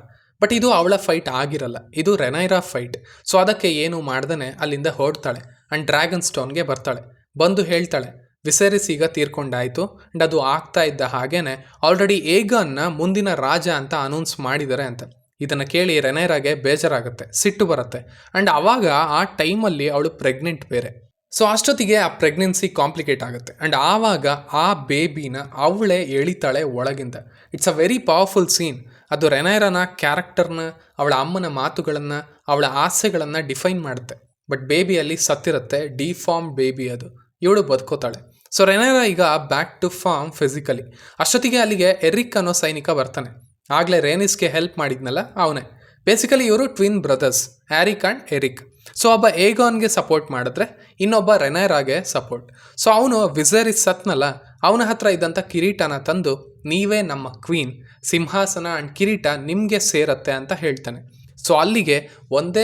ಬಟ್ ಇದು ಅವಳ ಫೈಟ್ ಆಗಿರಲ್ಲ, ಇದು ರೆನೈರಾ ಫೈಟ್. ಸೊ ಅದಕ್ಕೆ ಏನು ಮಾಡ್ದೇ ಅಲ್ಲಿಂದ ಹೊರಡ್ತಾಳೆ ಆ್ಯಂಡ್ ಡ್ರ್ಯಾಗನ್ ಸ್ಟೋನ್ಗೆ ಬರ್ತಾಳೆ. ಬಂದು ಹೇಳ್ತಾಳೆ ವಿಸೆರಿಸ್ ಈಗ ತೀರ್ಕೊಂಡಾಯ್ತು ಆ್ಯಂಡ್ ಅದು ಆಗ್ತಾ ಇದ್ದ ಹಾಗೇನೆ ಆಲ್ರೆಡಿ ಏಗಾನ್ನ ಮುಂದಿನ ರಾಜ ಅಂತ ಅನೌನ್ಸ್ ಮಾಡಿದ್ದಾರೆ ಅಂತ. ಇದನ್ನು ಕೇಳಿ ರೆನೈರಾಗೆ ಬೇಜಾರಾಗುತ್ತೆ, ಸಿಟ್ಟು ಬರುತ್ತೆ. ಆ್ಯಂಡ್ ಆವಾಗ ಆ ಟೈಮಲ್ಲಿ ಅವಳು ಪ್ರೆಗ್ನೆಂಟ್ ಬೇರೆ. ಸೊ ಅಷ್ಟೊತ್ತಿಗೆ ಆ ಪ್ರೆಗ್ನೆನ್ಸಿ ಕಾಂಪ್ಲಿಕೇಟ್ ಆಗುತ್ತೆ. ಆ್ಯಂಡ್ ಆವಾಗ ಆ ಬೇಬಿನ ಅವಳೇ ಎಳಿತಾಳೆ ಒಳಗಿಂದ. It's a very powerful scene. ಅದು ರೆನೈರಾನ ಕ್ಯಾರೆಕ್ಟರ್ನ, ಅವಳ ಅಮ್ಮನ ಮಾತುಗಳನ್ನು, ಅವಳ ಆಸೆಗಳನ್ನು ಡಿಫೈನ್ ಮಾಡುತ್ತೆ. ಬಟ್ ಬೇಬಿಯಲ್ಲಿ ಸತ್ತಿರುತ್ತೆ, ಡಿಫಾರ್ಮ್ ಬೇಬಿ ಅದು. ಇವಳು ಬದುಕೋತಾಳೆ. ಸೊ ರೆನೈರಾ ಈಗ ಬ್ಯಾಕ್ ಟು ಫಾರ್ಮ್ ಫಿಸಿಕಲಿ. ಅಷ್ಟೊತ್ತಿಗೆ ಅಲ್ಲಿಗೆ ಎರಿಕ್ ಅನ್ನೋ ಸೈನಿಕ ಬರ್ತಾನೆ. ಆಗಲೇ ರೇನಿಸ್ಗೆ ಹೆಲ್ಪ್ ಮಾಡಿದ್ನಲ್ಲ ಅವನೇ. ಬೇಸಿಕಲಿ ಇವರು twin brothers, Arryk and Erryk. So ಒಬ್ಬ ಏಗಾನ್ಗೆ ಸಪೋರ್ಟ್ ಮಾಡಿದ್ರೆ ಇನ್ನೊಬ್ಬ ರೆನೈರಾಗೆ ಸಪೋರ್ಟ್. ಸೊ ಅವನು ವಿಸೆರಿಸ್ ಸತ್ನಲ್ಲ, ಅವನ ಹತ್ರ ಇದ್ದಂಥ ಕಿರೀಟನ ತಂದು ನೀವೇ ನಮ್ಮ ಕ್ವೀನ್, ಸಿಂಹಾಸನ ಆ್ಯಂಡ್ ಕಿರೀಟ ನಿಮಗೆ ಸೇರತ್ತೆ ಅಂತ ಹೇಳ್ತಾನೆ. ಸೊ ಅಲ್ಲಿಗೆ ಒಂದೇ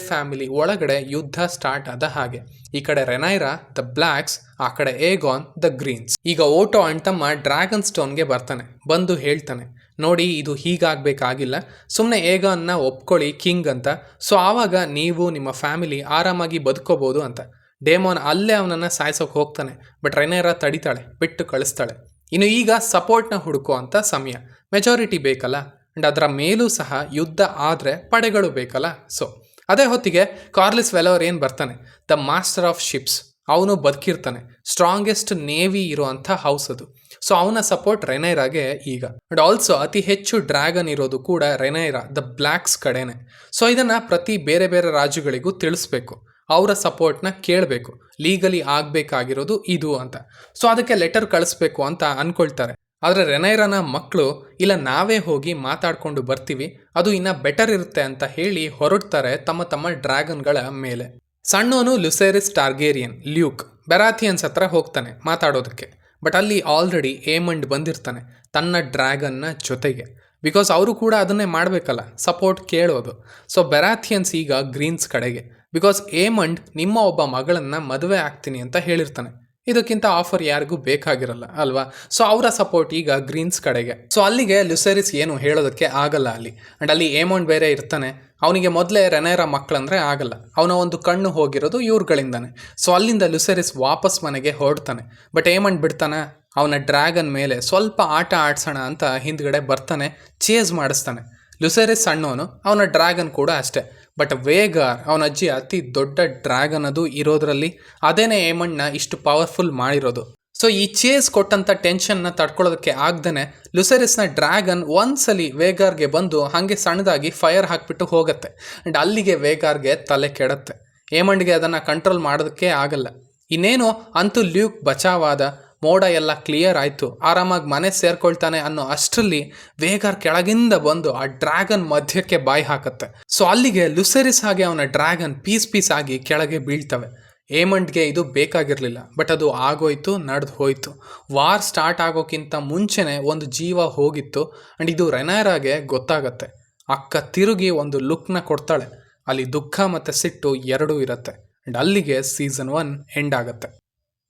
ಫ್ಯಾಮಿಲಿ ಒಳಗಡೆ ಯುದ್ಧ ಸ್ಟಾರ್ಟ್ ಆದ ಹಾಗೆ. ಈ ಕಡೆ ರೆನೈರಾ ದ ಬ್ಲ್ಯಾಕ್ಸ್, ಆ ಕಡೆ ಏಗಾನ್ ದ ಗ್ರೀನ್ಸ್. ಈಗ ಓಟೋ ಅಣ್ತಮ್ಮ ಡ್ರ್ಯಾಗನ್ ಸ್ಟೋನ್ಗೆ ಬರ್ತಾನೆ. ಬಂದು ಹೇಳ್ತಾನೆ ನೋಡಿ ಇದು ಹೀಗಾಗಬೇಕಾಗಿಲ್ಲ, ಸುಮ್ಮನೆ ಏಗಾನ್ನ ಒಪ್ಕೊಳ್ಳಿ ಕಿಂಗ್ ಅಂತ. ಸೊ ಆವಾಗ ನೀವು ನಿಮ್ಮ ಫ್ಯಾಮಿಲಿ ಆರಾಮಾಗಿ ಬದುಕೋಬೋದು ಅಂತ. ಡೇಮೋನ್ ಅಲ್ಲೇ ಅವನನ್ನು ಸಾಯಿಸೋಕೆ ಹೋಗ್ತಾನೆ. ಬಟ್ ರೆನೈರಾ ತಡಿತಾಳೆ, ಬಿಟ್ಟು ಕಳಿಸ್ತಾಳೆ. ಇನ್ನು ಈಗ ಸಪೋರ್ಟ್ನ ಹುಡುಕೋ ಅಂತ ಸಮಯ. ಮೆಜಾರಿಟಿ ಬೇಕಲ್ಲ, ಆ್ಯಂಡ್ ಅದರ ಮೇಲೂ ಸಹ ಯುದ್ಧ ಆದರೆ ಪಡೆಗಳು ಬೇಕಲ್ಲ. ಸೊ ಅದೇ ಹೊತ್ತಿಗೆ ಕಾರ್ಲಿಸ್ ವೆಲೋರಿಯನ್ ಬರ್ತಾನೆ, ದ ಮಾಸ್ಟರ್ ಆಫ್ ಶಿಪ್ಸ್. ಅವನು ಬದುಕಿರ್ತಾನೆ, ಸ್ಟ್ರಾಂಗೆಸ್ಟ್ ನೇವಿ ಇರುವಂಥ ಹೌಸ್ ಅದು. ಸೊ ಅವನ ಸಪೋರ್ಟ್ ರೆನೈರಾಗೆ ಈಗ. ಅಂಡ್ ಆಲ್ಸೋ ಅತಿ ಹೆಚ್ಚು ಡ್ರ್ಯಾಗನ್ ಇರೋದು ಕೂಡ ರೆನೈರಾ ದ ಬ್ಲ್ಯಾಕ್ಸ್ ಕಡೆನೆ. ಸೊ ಇದನ್ನು ಪ್ರತಿ ಬೇರೆ ಬೇರೆ ರಾಜ್ಯಗಳಿಗೂ ತಿಳಿಸ್ಬೇಕು, ಅವರ ಸಪೋರ್ಟ್ನ ಕೇಳಬೇಕು. ಲೀಗಲಿ ಆಗಬೇಕಾಗಿರೋದು ಇದು ಅಂತ. ಸೊ ಅದಕ್ಕೆ ಲೆಟರ್ ಕಳಿಸ್ಬೇಕು ಅಂತ ಅಂದ್ಕೊಳ್ತಾರೆ. ಆದರೆ ರೆನೈರಾನ ಮಕ್ಕಳು ಇಲ್ಲ ನಾವೇ ಹೋಗಿ ಮಾತಾಡ್ಕೊಂಡು ಬರ್ತೀವಿ, ಅದು ಇನ್ನೂ ಬೆಟರ್ ಇರುತ್ತೆ ಅಂತ ಹೇಳಿ ಹೊರಡ್ತಾರೆ ತಮ್ಮ ಡ್ರ್ಯಾಗನ್ಗಳ ಮೇಲೆ. ಸಣ್ಣವನು ಲುಸೆರಿಸ್ ಟಾರ್ಗೇರಿಯನ್ ಲ್ಯೂಕ್ ಬೆರಾಥಿಯನ್ಸ್ ಹತ್ರ ಹೋಗ್ತಾನೆ ಮಾತಾಡೋದಕ್ಕೆ. ಬಟ್ ಅಲ್ಲಿ ಆಲ್ರೆಡಿ ಏಮಂಡ್ ಬಂದಿರ್ತಾನೆ ತನ್ನ ಡ್ರ್ಯಾಗನ್ನ ಜೊತೆಗೆ. ಬಿಕಾಸ್ ಅವರು ಕೂಡ ಅದನ್ನೇ ಮಾಡಬೇಕಲ್ಲ, ಸಪೋರ್ಟ್ ಕೇಳೋದು. ಸೊ ಬೆರಾಥಿಯನ್ಸ್ ಈಗ ಗ್ರೀನ್ಸ್ ಕಡೆಗೆ. ಬಿಕಾಸ್ ಏಮಂಡ್ ನಿಮ್ಮ ಒಬ್ಬ ಮಗಳನ್ನು ಮದುವೆ ಆಗ್ತೀನಿ ಅಂತ ಹೇಳಿರ್ತಾನೆ. ಇದಕ್ಕಿಂತ ಆಫರ್ ಯಾರಿಗೂ ಬೇಕಾಗಿರಲ್ಲ ಅಲ್ವಾ. ಸೊ ಅವರ ಸಪೋರ್ಟ್ ಈಗ ಗ್ರೀನ್ಸ್ ಕಡೆಗೆ. ಸೊ ಅಲ್ಲಿಗೆ ಲುಸೆರಿಸ್ ಏನು ಹೇಳೋದಕ್ಕೆ ಆಗಲ್ಲ ಅಲ್ಲಿ. ಆ್ಯಂಡ್ ಅಲ್ಲಿ ಏಮಂಡ್ ಬೇರೆ ಇರ್ತಾನೆ. ಅವನಿಗೆ ಮೊದಲೇ ರೆನೈರಾ ಮಕ್ಕಳಂದ್ರೆ ಆಗಲ್ಲ, ಅವನ ಒಂದು ಕಣ್ಣು ಹೋಗಿರೋದು ಇವ್ರುಗಳಿಂದಾನೆ. ಸೊ ಅಲ್ಲಿಂದ ಲುಸೆರಿಸ್ ವಾಪಸ್ ಮನೆಗೆ ಹೊರಡ್ತಾನೆ. ಬಟ್ ಏಮಂಡ್ ಬಿಡ್ತಾನೆ, ಅವನ ಡ್ರ್ಯಾಗನ್ ಮೇಲೆ ಸ್ವಲ್ಪ ಆಟ ಆಡ್ಸೋಣ ಅಂತ ಹಿಂದ್ಗಡೆ ಬರ್ತಾನೆ, ಚೇಸ್ ಮಾಡಿಸ್ತಾನೆ. ಲುಸೆರಿಸ್ ಸಣ್ಣವನು, ಅವನ ಡ್ರ್ಯಾಗನ್ ಕೂಡ ಅಷ್ಟೇ. ಬಟ್ ವೇಗಾರ್ ಅವನ ಅಜ್ಜಿ ಅತಿ ದೊಡ್ಡ ಡ್ರ್ಯಾಗನ್ ಅದು ಇರೋದ್ರಲ್ಲಿ, ಅದೇನೇ ಏಮಂಡ್ನ ಇಷ್ಟು ಪವರ್ಫುಲ್ ಮಾಡಿರೋದು. ಸೊ ಈ ಚೇಸ್ ಕೊಟ್ಟಂಥ ಟೆನ್ಷನ್ನ ತಡ್ಕೊಳ್ಳೋದಕ್ಕೆ ಆಗ್ದೇ ಲುಸೆರಿಸ್ನ ಡ್ರ್ಯಾಗನ್ ಒಂದ್ಸಲಿ ವೇಗಾರ್ಗೆ ಬಂದು ಹಾಗೆ ಸಣ್ಣದಾಗಿ ಫೈರ್ ಹಾಕಿಬಿಟ್ಟು ಹೋಗುತ್ತೆ. ಆ್ಯಂಡ್ ಅಲ್ಲಿಗೆ ವೇಗಾರ್ಗೆ ತಲೆ ಕೆಡುತ್ತೆ. ಏಮಂಡ್ಗೆ ಅದನ್ನು ಕಂಟ್ರೋಲ್ ಮಾಡೋದಕ್ಕೆ ಆಗಲ್ಲ. ಇನ್ನೇನು ಅಂತೂ ಲ್ಯೂಕ್ ಬಚಾವಾದ, ಮೋಡ ಎಲ್ಲ ಕ್ಲಿಯರ್ ಆಯಿತು, ಆರಾಮಾಗಿ ಮನೆ ಸೇರ್ಕೊಳ್ತಾನೆ ಅನ್ನೋ ಅಷ್ಟರಲ್ಲಿ ವೇಗಾರ್ ಕೆಳಗಿಂದ ಬಂದು ಆ ಡ್ರ್ಯಾಗನ್ ಮಧ್ಯಕ್ಕೆ ಬಾಯಿ ಹಾಕತ್ತೆ. ಸೊ ಅಲ್ಲಿಗೆ ಲುಸೆರಿಸ್ ಹಾಗೆ ಅವನ ಡ್ರ್ಯಾಗನ್ ಪೀಸ್ ಆಗಿ ಕೆಳಗೆ ಬೀಳ್ತವೆ. ಏಮಂಡ್ಗೆ ಇದು ಬೇಕಾಗಿರಲಿಲ್ಲ, ಬಟ್ ಅದು ಆಗೋಯ್ತು, ನಡೆದು ಹೋಯಿತು. ವಾರ್ ಸ್ಟಾರ್ಟ್ ಆಗೋಕ್ಕಿಂತ ಮುಂಚೆನೇ ಒಂದು ಜೀವ ಹೋಗಿತ್ತು. ಆ್ಯಂಡ್ ಇದು ರೆನೈರಾಗೆ ಗೊತ್ತಾಗತ್ತೆ. ಅಕ್ಕ ತಿರುಗಿ ಒಂದು ಲುಕ್ನ ಕೊಡ್ತಾಳೆ. ಅಲ್ಲಿ ದುಃಖ ಮತ್ತು ಸಿಟ್ಟು ಎರಡೂ ಇರುತ್ತೆ. ಆ್ಯಂಡ್ ಅಲ್ಲಿಗೆ ಸೀಸನ್ 1 ಎಂಡ್ ಆಗುತ್ತೆ.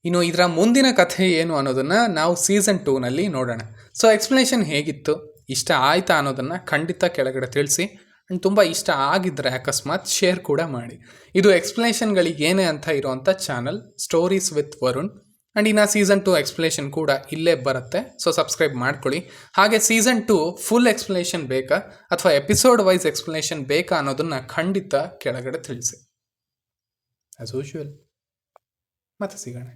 ಇನ್ನು ಇದರ ಮುಂದಿನ ಕಥೆ ಏನು ಅನ್ನೋದನ್ನು ನಾವು ಸೀಸನ್ 2ನಲ್ಲಿ ನೋಡೋಣ. ಸೊ ಎಕ್ಸ್ಪ್ಲನೇಷನ್ ಹೇಗಿತ್ತು, ಇಷ್ಟ ಆಯ್ತಾ ಅನ್ನೋದನ್ನು ಖಂಡಿತ ಕೆಳಗಡೆ ತಿಳಿಸಿ. ಆ್ಯಂಡ್ ತುಂಬ ಇಷ್ಟ ಆಗಿದ್ದರೆ ಅಕಸ್ಮಾತ್ ಶೇರ್ ಕೂಡ ಮಾಡಿ. ಇದು ಎಕ್ಸ್ಪ್ಲನೇಷನ್ಗಳಿಗೇನೆ ಅಂತ ಇರೋವಂಥ channel stories with Varun. And ಇನ್ನು ಸೀಸನ್ 2 ಎಕ್ಸ್ಪ್ಲನೇಷನ್ ಕೂಡ ಇಲ್ಲೇ ಬರುತ್ತೆ. ಸೊ ಸಬ್ಸ್ಕ್ರೈಬ್ ಮಾಡ್ಕೊಳ್ಳಿ. ಹಾಗೆ ಸೀಸನ್ 2 ಫುಲ್ ಎಕ್ಸ್ಪ್ಲನೇಷನ್ ಬೇಕಾ ಅಥವಾ ಎಪಿಸೋಡ್ ವೈಸ್ ಎಕ್ಸ್ಪ್ಲನೇಷನ್ ಬೇಕಾ ಅನ್ನೋದನ್ನು ಖಂಡಿತ ಕೆಳಗಡೆ ತಿಳಿಸಿ. ಆ್ಯಸ್ ಯೂಶುವಲ್ ಮತ್ತೆ ಸಿಗೋಣ.